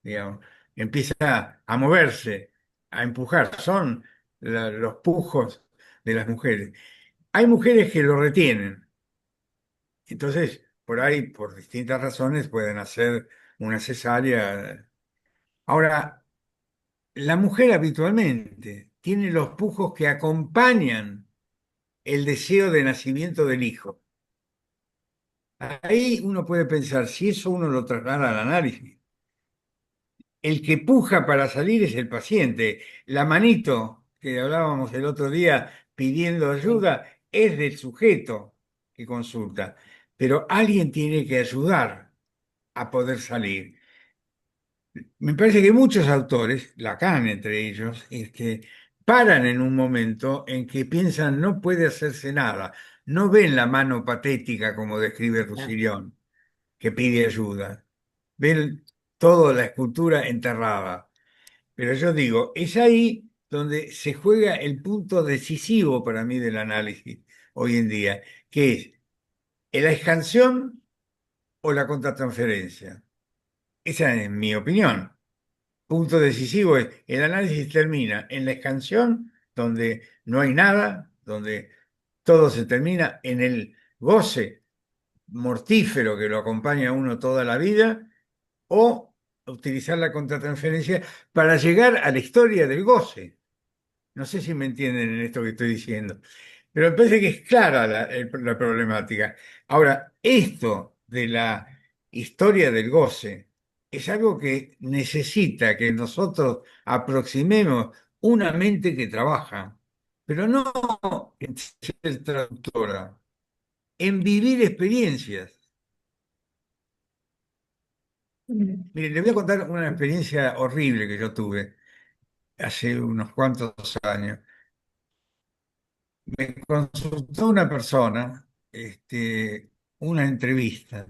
digamos, empieza a moverse, a empujar, son los pujos de las mujeres. Hay mujeres que lo retienen, entonces por ahí, por distintas razones, pueden hacer una cesárea. Ahora, la mujer habitualmente tiene los pujos que acompañan el deseo de nacimiento del hijo. Ahí uno puede pensar, si eso uno lo traslada al análisis, el que puja para salir es el paciente. La manito que hablábamos el otro día pidiendo Sí. ayuda es del sujeto que consulta, pero alguien tiene que ayudar a poder salir. Me parece que muchos autores, Lacan entre ellos, paran en un momento en que piensan no puede hacerse nada, no ven la mano patética como describe Ah, Rusillón, que pide ayuda, ven toda la escultura enterrada. Pero yo digo, es ahí donde se juega el punto decisivo para mí del análisis hoy en día, que es la expansión o la contratransferencia. Esa es mi opinión. Punto decisivo es, el análisis termina en la expansión, donde no hay nada, donde todo se termina en el goce mortífero que lo acompaña a uno toda la vida, o utilizar la contratransferencia para llegar a la historia del goce. No sé si me entienden en esto que estoy diciendo, pero me parece que es clara la problemática. Ahora, esto de la historia del goce es algo que necesita que nosotros aproximemos una mente que trabaja, pero no en ser traductora, en vivir experiencias. Mm. Mire, le voy a contar una experiencia horrible que yo tuve hace unos cuantos años. Me consultó una persona, una entrevista,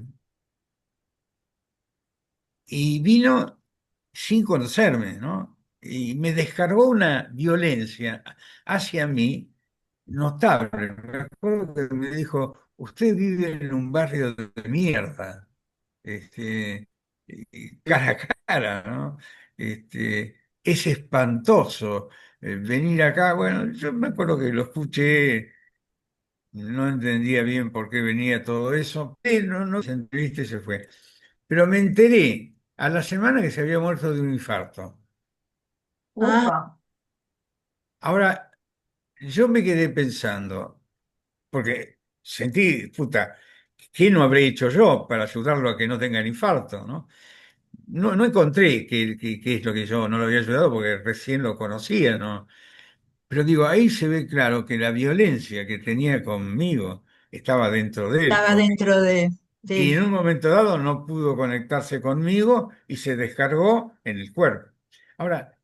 y vino sin conocerme, ¿no? Y me descargó una violencia hacia mí notable. Me acuerdo que me dijo, usted vive en un barrio de mierda, cara a cara, ¿no? Es espantoso venir acá. Bueno, yo me acuerdo que lo escuché. No entendía bien por qué venía todo eso, pero no se entrevista y se fue. Pero me enteré a la semana que se había muerto de un infarto. Ah, Ahora, yo me quedé pensando, porque sentí, puta, ¿qué no habré hecho yo para ayudarlo a que no tenga el infarto, ¿no? No encontré qué es lo que yo no lo había ayudado porque recién lo conocía, ¿no? Pero digo, ahí se ve claro que la violencia que tenía conmigo estaba dentro de él, estaba dentro de y en él. un momento dado no pudo conectarse conmigo y se descargó en el cuerpo. Ahora,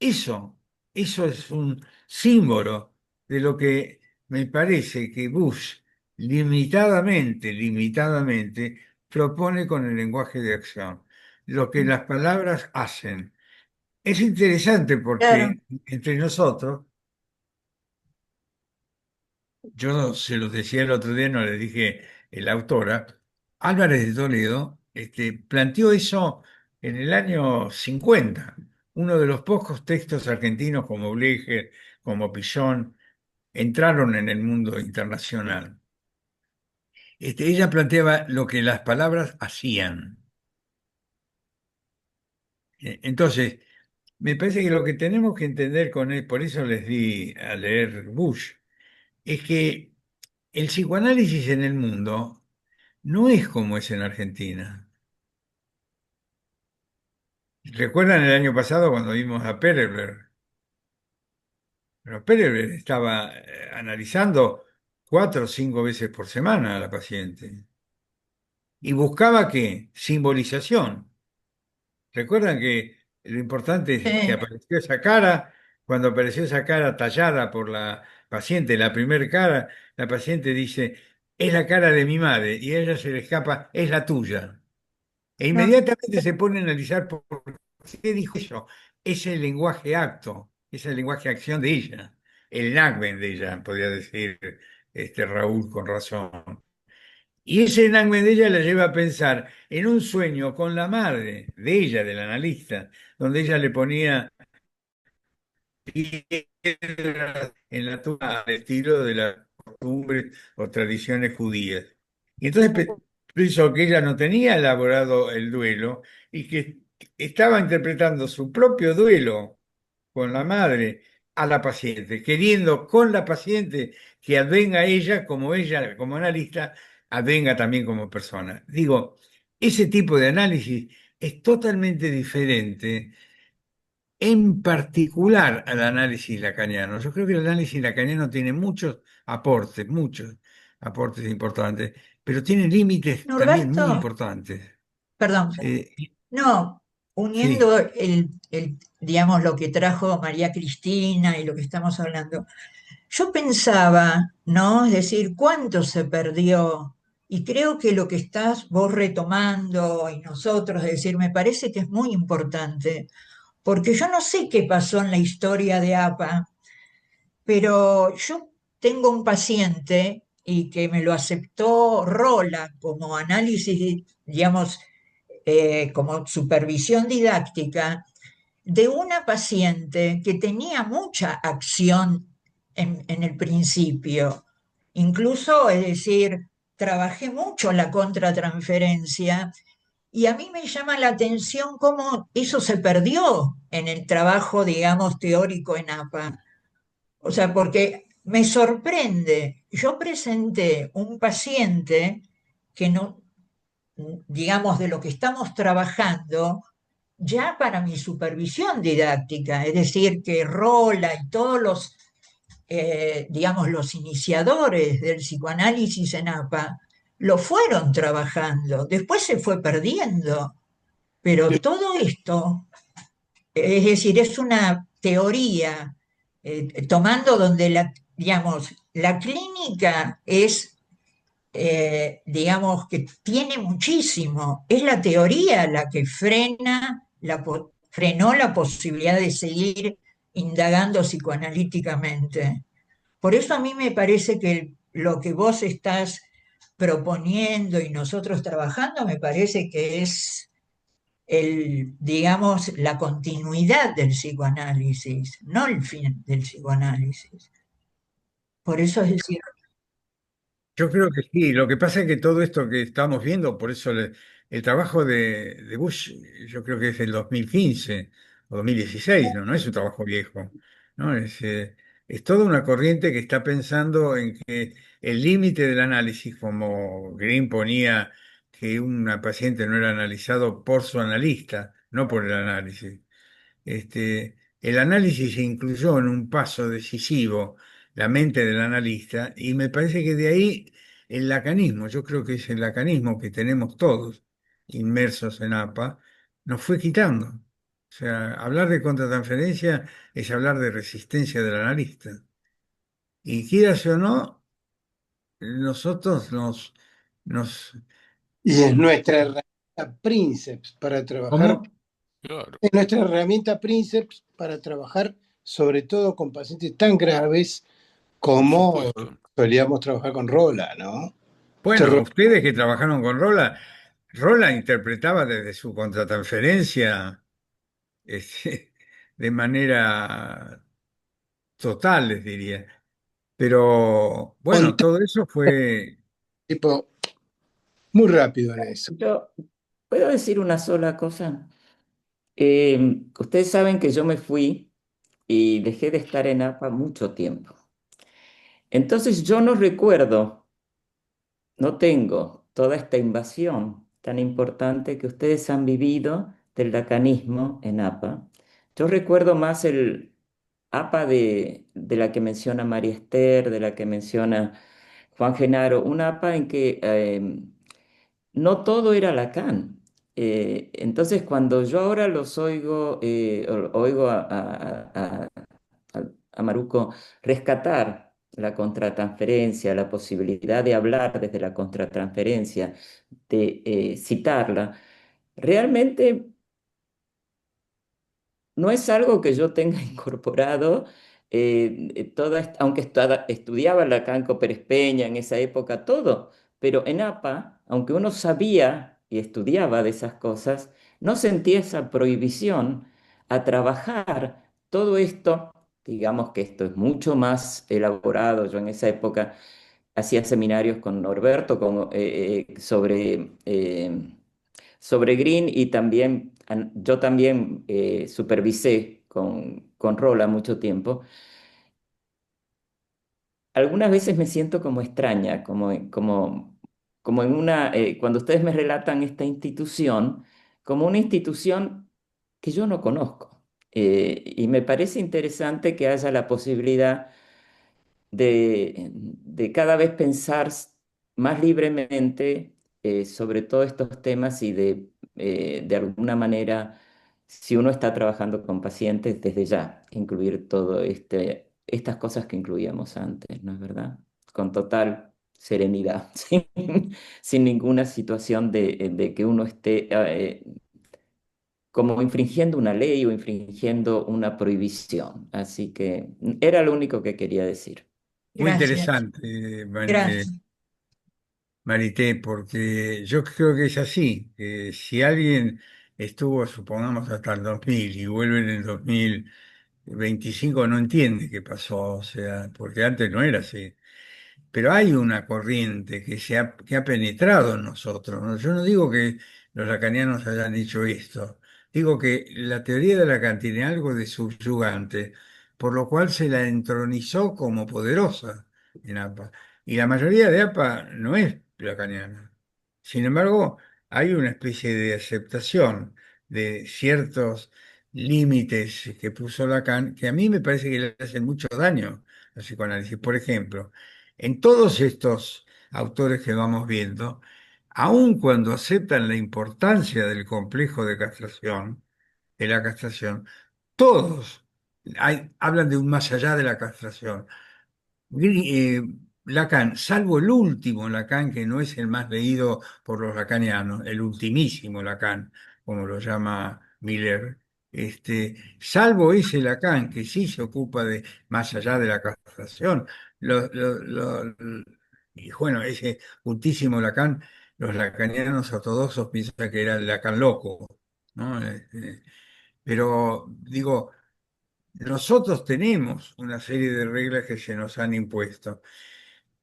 eso, eso es un símbolo de lo que me parece que Bush limitadamente propone con el lenguaje de acción, lo que las palabras hacen. Es interesante Claro. porque entre nosotros, yo se los decía el otro día, no le dije la autora, Álvarez de Toledo, planteó eso en el año 50. Uno de los pocos textos argentinos como Blecher, como Pillón, entraron en el mundo internacional. Ella planteaba lo que las palabras hacían. Entonces, me parece que lo que tenemos que entender con él, por eso les di a leer Bush, es que el psicoanálisis en el mundo no es como es en Argentina. ¿Recuerdan el año pasado cuando vimos a Perelber? Pero Perelber estaba analizando 4 o 5 veces por semana a la paciente y buscaba qué? Simbolización. ¿Recuerdan que lo importante es que Sí, apareció esa cara? Cuando apareció esa cara tallada por la paciente, la primer cara, la paciente dice, es la cara de mi madre, y a ella se le escapa, es la tuya. E no, inmediatamente se pone a analizar por qué dijo eso. Es el lenguaje acto, es el lenguaje acción de ella, el enagmen de ella, podría decir Raúl con razón. Y ese enagmen de ella la lleva a pensar en un sueño con la madre de ella, del analista, donde ella le ponía piedras en la tumba al estilo de las costumbres o tradiciones judías. Y entonces pensó que ella no tenía elaborado el duelo y que estaba interpretando su propio duelo con la madre a la paciente, queriendo con la paciente que advenga ella, como analista, advenga también como persona. Digo, ese tipo de análisis es totalmente diferente en particular al análisis lacaniano. Yo creo que el análisis lacaniano tiene muchos aportes importantes, pero tiene límites también muy Norberto, importantes. perdón, Eh, no, sí, uniendo digamos, lo que trajo María Cristina y lo que estamos hablando, yo pensaba, ¿no? Es decir, cuánto se perdió. Y creo que lo que estás vos retomando y nosotros, es decir, me parece que es muy importante, porque yo no sé qué pasó en la historia de APA, pero yo tengo un paciente y que me lo aceptó Rola como análisis, digamos, como supervisión didáctica de una paciente que tenía mucha acción en el principio. Incluso, es decir, trabajé mucho la contratransferencia y a mí me llama la atención cómo eso se perdió en el trabajo, digamos, teórico en APA. O sea, porque me sorprende. Yo presenté un paciente que no, digamos, de lo que estamos trabajando, ya para mi supervisión didáctica, es decir, que Rola y todos los, digamos, los iniciadores del psicoanálisis en APA, lo fueron trabajando, después se fue perdiendo, pero todo esto, es decir, es una teoría, tomando donde la, digamos, la clínica es, digamos, que tiene muchísimo. Es la teoría la que frenó la posibilidad de seguir indagando psicoanalíticamente. Por eso a mí me parece que lo que vos estás proponiendo y nosotros trabajando me parece que es digamos, la continuidad del psicoanálisis, no el fin del psicoanálisis. Por eso es decir, Yo creo que sí, lo que pasa es que todo esto que estamos viendo, por eso el trabajo de Bush, yo creo que es del 2015 o 2016, ¿no? No es un trabajo viejo, ¿no? Es toda una corriente que está pensando en que el límite del análisis, como Green ponía que una paciente no era analizado por su analista, no por el análisis. El análisis se incluyó en un paso decisivo, la mente del analista, y me parece que de ahí el lacanismo, yo creo que es el lacanismo que tenemos todos inmersos en APA, nos fue quitando. O sea, hablar de contratransferencia es hablar de resistencia del analista. Y quieras o no, nosotros nos, Y es nuestra herramienta Princeps para trabajar, ¿cómo? Claro, es nuestra herramienta Princeps para trabajar sobre todo con pacientes tan graves por como supuesto. solíamos trabajar con Rola, ¿no? Bueno, ustedes que trabajaron con Rola, Rola interpretaba desde su contratransferencia este, de manera total, les diría. Pero Con bueno, todo eso fue, tipo muy rápido en eso. Yo puedo decir una sola cosa. Ustedes saben que yo me fui y dejé de estar en APA mucho tiempo. Entonces yo no recuerdo, no tengo toda esta invasión tan importante que ustedes han vivido del lacanismo en APA. Yo recuerdo más el APA de la que menciona María Esther, de la que menciona Juan Genaro, un APA en que no todo era Lacan. Entonces, cuando yo ahora los oigo, oigo a Maruco rescatar la contratransferencia, la posibilidad de hablar desde la contratransferencia, de citarla, realmente no es algo que yo tenga incorporado, aunque estudiaba Lacan, Pérez Peña en esa época, todo, pero en APA, aunque uno sabía y estudiaba de esas cosas, no sentía esa prohibición a trabajar todo esto. Digamos que esto es mucho más elaborado. Yo en esa época hacía seminarios con Norberto sobre Green y también yo también supervisé con Rola mucho tiempo. Algunas veces me siento como extraña, como en cuando ustedes me relatan esta institución, como una institución que yo no conozco. Y me parece interesante que haya la posibilidad de cada vez pensar más libremente sobre todos estos temas y de alguna manera, si uno está trabajando con pacientes, desde ya incluir todo estas cosas que incluíamos antes, ¿no es verdad? Con total serenidad, sin ninguna situación de que uno esté como infringiendo una ley o infringiendo una prohibición. Así que era lo único que quería decir. muy gracias, interesante, gracias. Marité, porque yo creo que es así. Que si alguien estuvo, supongamos, hasta el 2000 y vuelve en el 2025, no entiende qué pasó, o sea, porque antes no era así. Pero hay una corriente que ha penetrado en nosotros, ¿no? Yo no digo que los lacanianos hayan dicho esto, digo que la teoría de Lacan tiene algo de subyugante, por lo cual se la entronizó como poderosa en APA. Y la mayoría de APA no es lacaniana. Sin embargo, hay una especie de aceptación de ciertos límites que puso Lacan, que a mí me parece que le hacen mucho daño al psicoanálisis. Por ejemplo, en todos estos autores que vamos viendo, aun cuando aceptan la importancia del complejo de castración, de la castración, todos hablan de un más allá de la castración. Eh, Lacan, salvo el último Lacan, que no es el más leído por los lacanianos, el ultimísimo Lacan, como lo llama Miller, salvo ese Lacan, que sí se ocupa de más allá de la castración, y bueno, ese ultísimo Lacan, los lacanianos ortodoxos piensan que era el Lacan loco, ¿no? Pero digo, nosotros tenemos una serie de reglas que se nos han impuesto.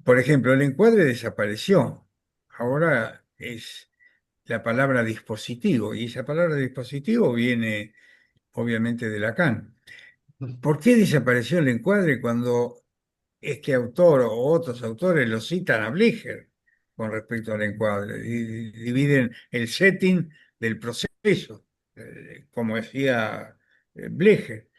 Por ejemplo, el encuadre desapareció. Ahora es la palabra dispositivo, y esa palabra dispositivo viene obviamente de Lacan. ¿Por qué desapareció el encuadre cuando este autor o otros autores lo citan a Blecher con respecto al encuadre? Dividen el setting del proceso, como decía Blecher.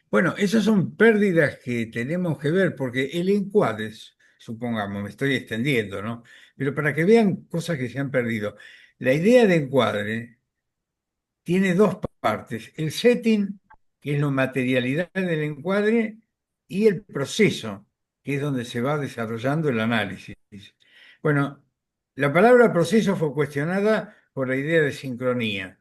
Bueno, esas son pérdidas que tenemos que ver, porque el encuadre, supongamos, me estoy extendiendo, ¿no? Pero para que vean cosas que se han perdido. La idea de encuadre tiene dos partes: el setting, que es la materialidad del encuadre, y el proceso, que es donde se va desarrollando el análisis. Bueno, la palabra proceso fue cuestionada por la idea de sincronía,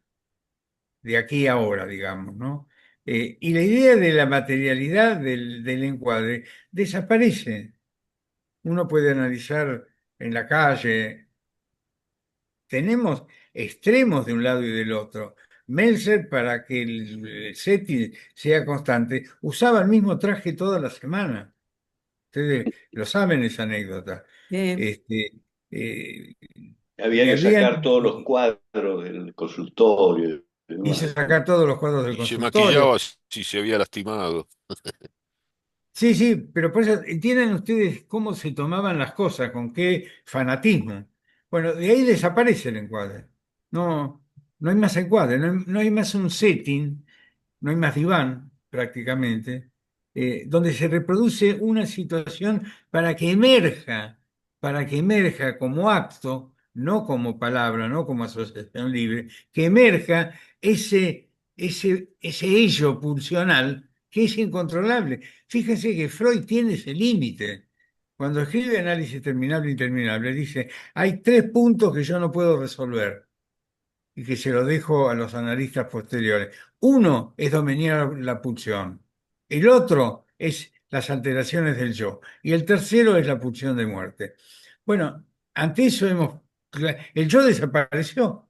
de aquí a ahora, digamos, ¿no? Y la idea de la materialidad del encuadre desaparece. Uno puede analizar en la calle. Tenemos extremos de un lado y del otro. Meltzer, para que el setting sea constante, usaba el mismo traje toda la semana. Ustedes lo saben esa anécdota. Eh, Este, eh, Había le que sacar habían, todos los cuadros del consultorio y hizo demás. sacar todos los cuadros del Y se consultorio. maquillaba si se había lastimado. Sí, sí, pero por eso entienden ustedes cómo se tomaban las cosas, con qué fanatismo. Bueno, de ahí desaparece el encuadre. No, no hay más encuadre, no hay más un setting, no hay más diván prácticamente, donde se reproduce una situación para que emerja como acto, no como palabra, no como asociación libre, que emerja ese ello pulsional que es incontrolable. Fíjense que Freud tiene ese límite. Cuando escribe Análisis terminable e interminable, dice, hay tres puntos que yo no puedo resolver y que se lo dejo a los analistas posteriores. Uno es dominar la pulsión, el otro es las alteraciones del yo, y el tercero es la pulsión de muerte. Bueno, ante eso el yo desapareció.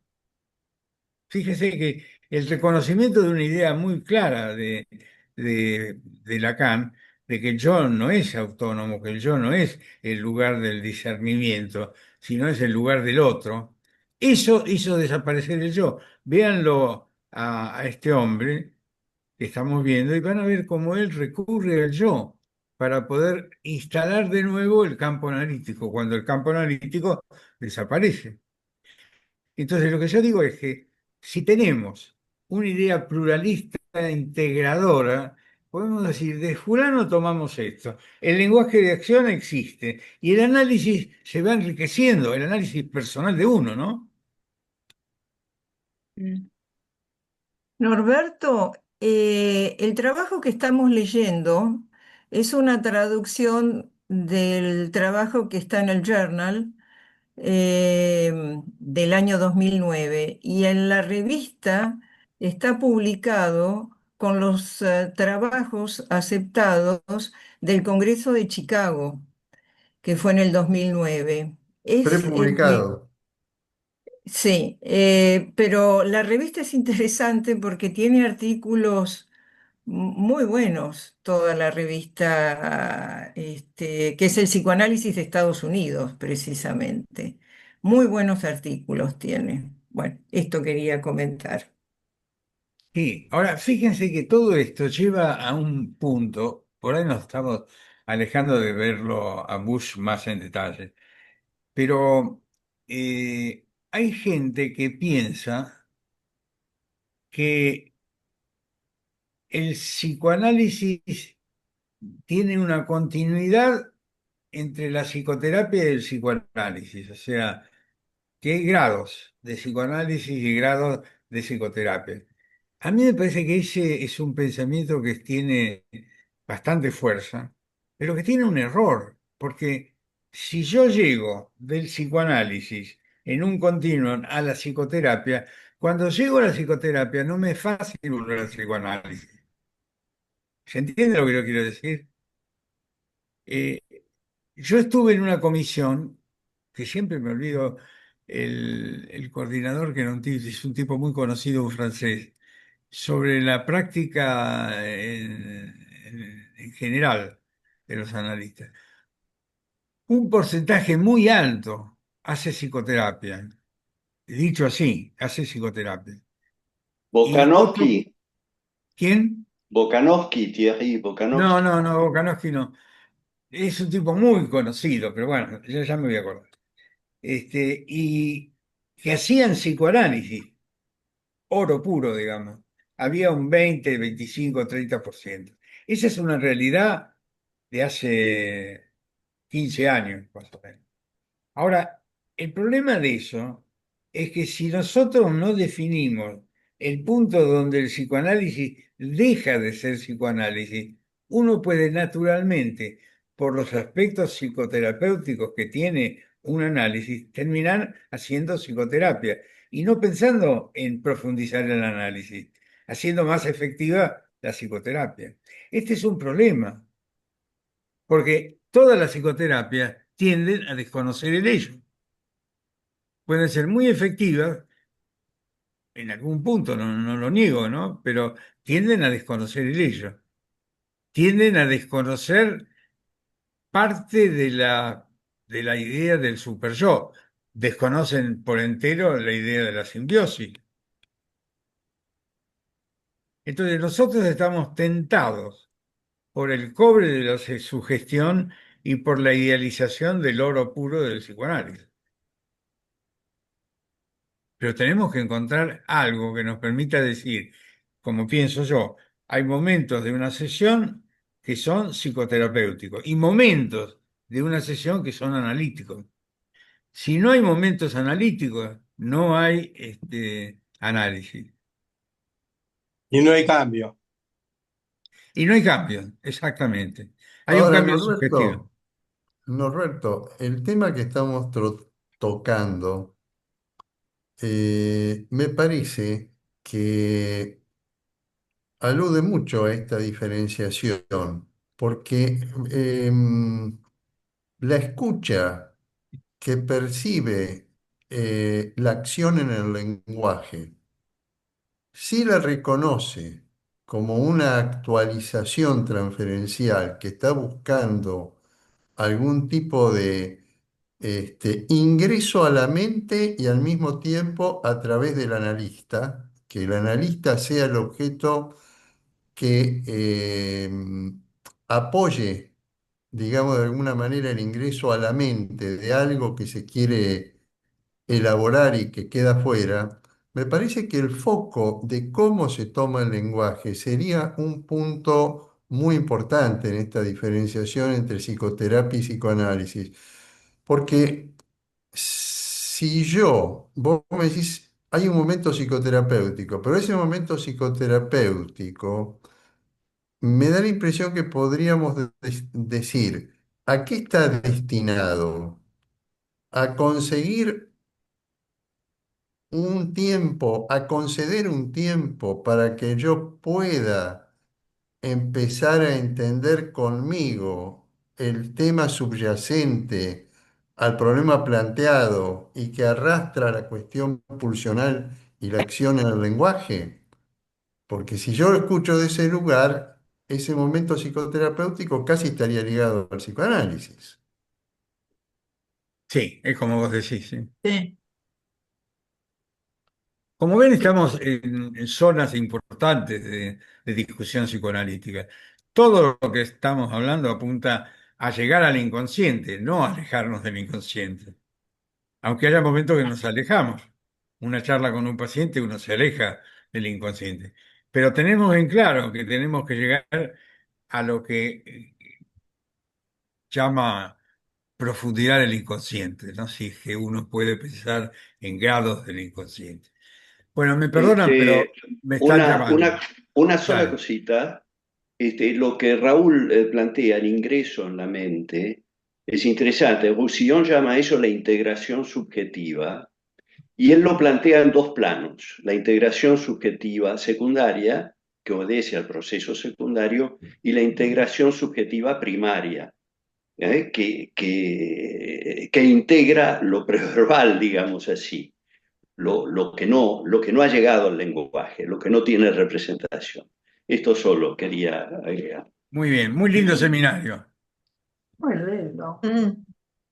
Fíjese que el reconocimiento de una idea muy clara de Lacan, de que el yo no es autónomo, que el yo no es el lugar del discernimiento, sino es el lugar del otro, eso hizo desaparecer el yo. Véanlo a este hombre que estamos viendo y van a ver cómo él recurre al yo para poder instalar de nuevo el campo analítico, cuando el campo analítico desaparece. Entonces, lo que yo digo es que si tenemos una idea pluralista, integradora, podemos decir, de fulano tomamos esto, el lenguaje de acción existe y el análisis se va enriqueciendo, el análisis personal de uno, ¿no? Norberto, el trabajo que estamos leyendo es una traducción del trabajo que está en el Journal del año 2009 y en la revista está publicado con los trabajos aceptados del Congreso de Chicago, que fue en el 2009. Es, Prepublicado. sí, pero la revista es interesante porque tiene artículos muy buenos, toda la revista, que es el psicoanálisis de Estados Unidos, precisamente. Muy buenos artículos tiene. Bueno, esto quería comentar. Sí, ahora fíjense que todo esto lleva a un punto, por ahí nos estamos alejando de verlo a Bush más en detalle, pero hay gente que piensa que el psicoanálisis tiene una continuidad entre la psicoterapia y el psicoanálisis, o sea, que hay grados de psicoanálisis y grados de psicoterapia. A mí me parece que ese es un pensamiento que tiene bastante fuerza, pero que tiene un error, porque si yo llego del psicoanálisis en un continuum a la psicoterapia, cuando llego a la psicoterapia no me es fácil volver al psicoanálisis. ¿Se entiende lo que yo quiero decir? Eh, yo estuve en una comisión, que siempre me olvido, el coordinador, que era es un tipo muy conocido, un francés, sobre la práctica en general de los analistas. Un porcentaje muy alto hace psicoterapia, dicho así, hace psicoterapia. Y otro, Bokanovsky, ¿quién? Bokanovsky, Thierry No, Bokanovsky. no, no, Volkanovski no. Es un tipo muy conocido, pero bueno, yo ya me voy a acordar. Y que hacían psicoanálisis, oro puro, digamos. Había un 20, 25, 30%. Esa es una realidad de hace 15 años, más o menos. Ahora, el problema de eso es que si nosotros no definimos el punto donde el psicoanálisis deja de ser psicoanálisis, uno puede naturalmente, por los aspectos psicoterapéuticos que tiene un análisis, terminar haciendo psicoterapia y no pensando en profundizar el análisis, haciendo más efectiva la psicoterapia. Este es un problema, porque todas las psicoterapias tienden a desconocer el ello. Pueden ser muy efectivas en algún punto, no lo niego, ¿no? Pero tienden a desconocer el ello. Tienden a desconocer parte de la idea del super yo. Desconocen por entero la idea de la simbiosis. Entonces nosotros estamos tentados por el cobre de la sugestión y por la idealización del oro puro del psicoanálisis. Pero tenemos que encontrar algo que nos permita decir, como pienso yo, hay momentos de una sesión que son psicoterapéuticos y momentos de una sesión que son analíticos. Si no hay momentos analíticos, no hay análisis. Y no hay cambio. Y no hay cambio, exactamente. Hay un Ahora, cambio subjetivo. Norberto, el tema que estamos tocando, me parece que alude mucho a esta diferenciación, porque la escucha que percibe la acción en el lenguaje, si la reconoce como una actualización transferencial que está buscando algún tipo de ingreso a la mente y al mismo tiempo a través del analista, que el analista sea el objeto que apoye, digamos, de alguna manera el ingreso a la mente de algo que se quiere elaborar y que queda fuera. Me parece que el foco de cómo se toma el lenguaje sería un punto muy importante en esta diferenciación entre psicoterapia y psicoanálisis. Porque si vos me decís, hay un momento psicoterapéutico, pero ese momento psicoterapéutico me da la impresión que podríamos decir, ¿a qué está destinado? A conseguir un tiempo, a conceder un tiempo para que yo pueda empezar a entender conmigo el tema subyacente al problema planteado y que arrastra la cuestión pulsional y la acción en el lenguaje? Porque si yo lo escucho de ese lugar, ese momento psicoterapéutico casi estaría ligado al psicoanálisis. Sí, es como vos decís, sí. Sí, Como ven, estamos en zonas importantes de discusión psicoanalítica. Todo lo que estamos hablando apunta a llegar al inconsciente, no a alejarnos del inconsciente. Aunque haya momentos que nos alejamos. Una charla con un paciente, uno se aleja del inconsciente. Pero tenemos en claro que tenemos que llegar a lo que llama profundidad del inconsciente, ¿no? Si es que uno puede pensar en grados del inconsciente. Bueno, me perdonan, pero Este, me están una, llamando. una, una sola Dale. cosita, lo que Raúl plantea, el ingreso en la mente, es interesante. Roussillon llama a eso la integración subjetiva, y él lo plantea en dos planos: la integración subjetiva secundaria, que obedece al proceso secundario, y la integración subjetiva primaria, que integra lo preverbal, digamos así, lo que no ha llegado al lenguaje, lo que no tiene representación. Esto solo quería agregar. Muy bien, muy lindo seminario. muy lindo.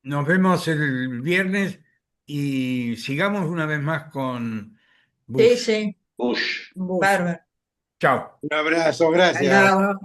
Nos vemos el viernes y sigamos una vez más con Sí, Bush. sí, Bush. Bus. bárbaro. Chao. Un abrazo, gracias. Chao.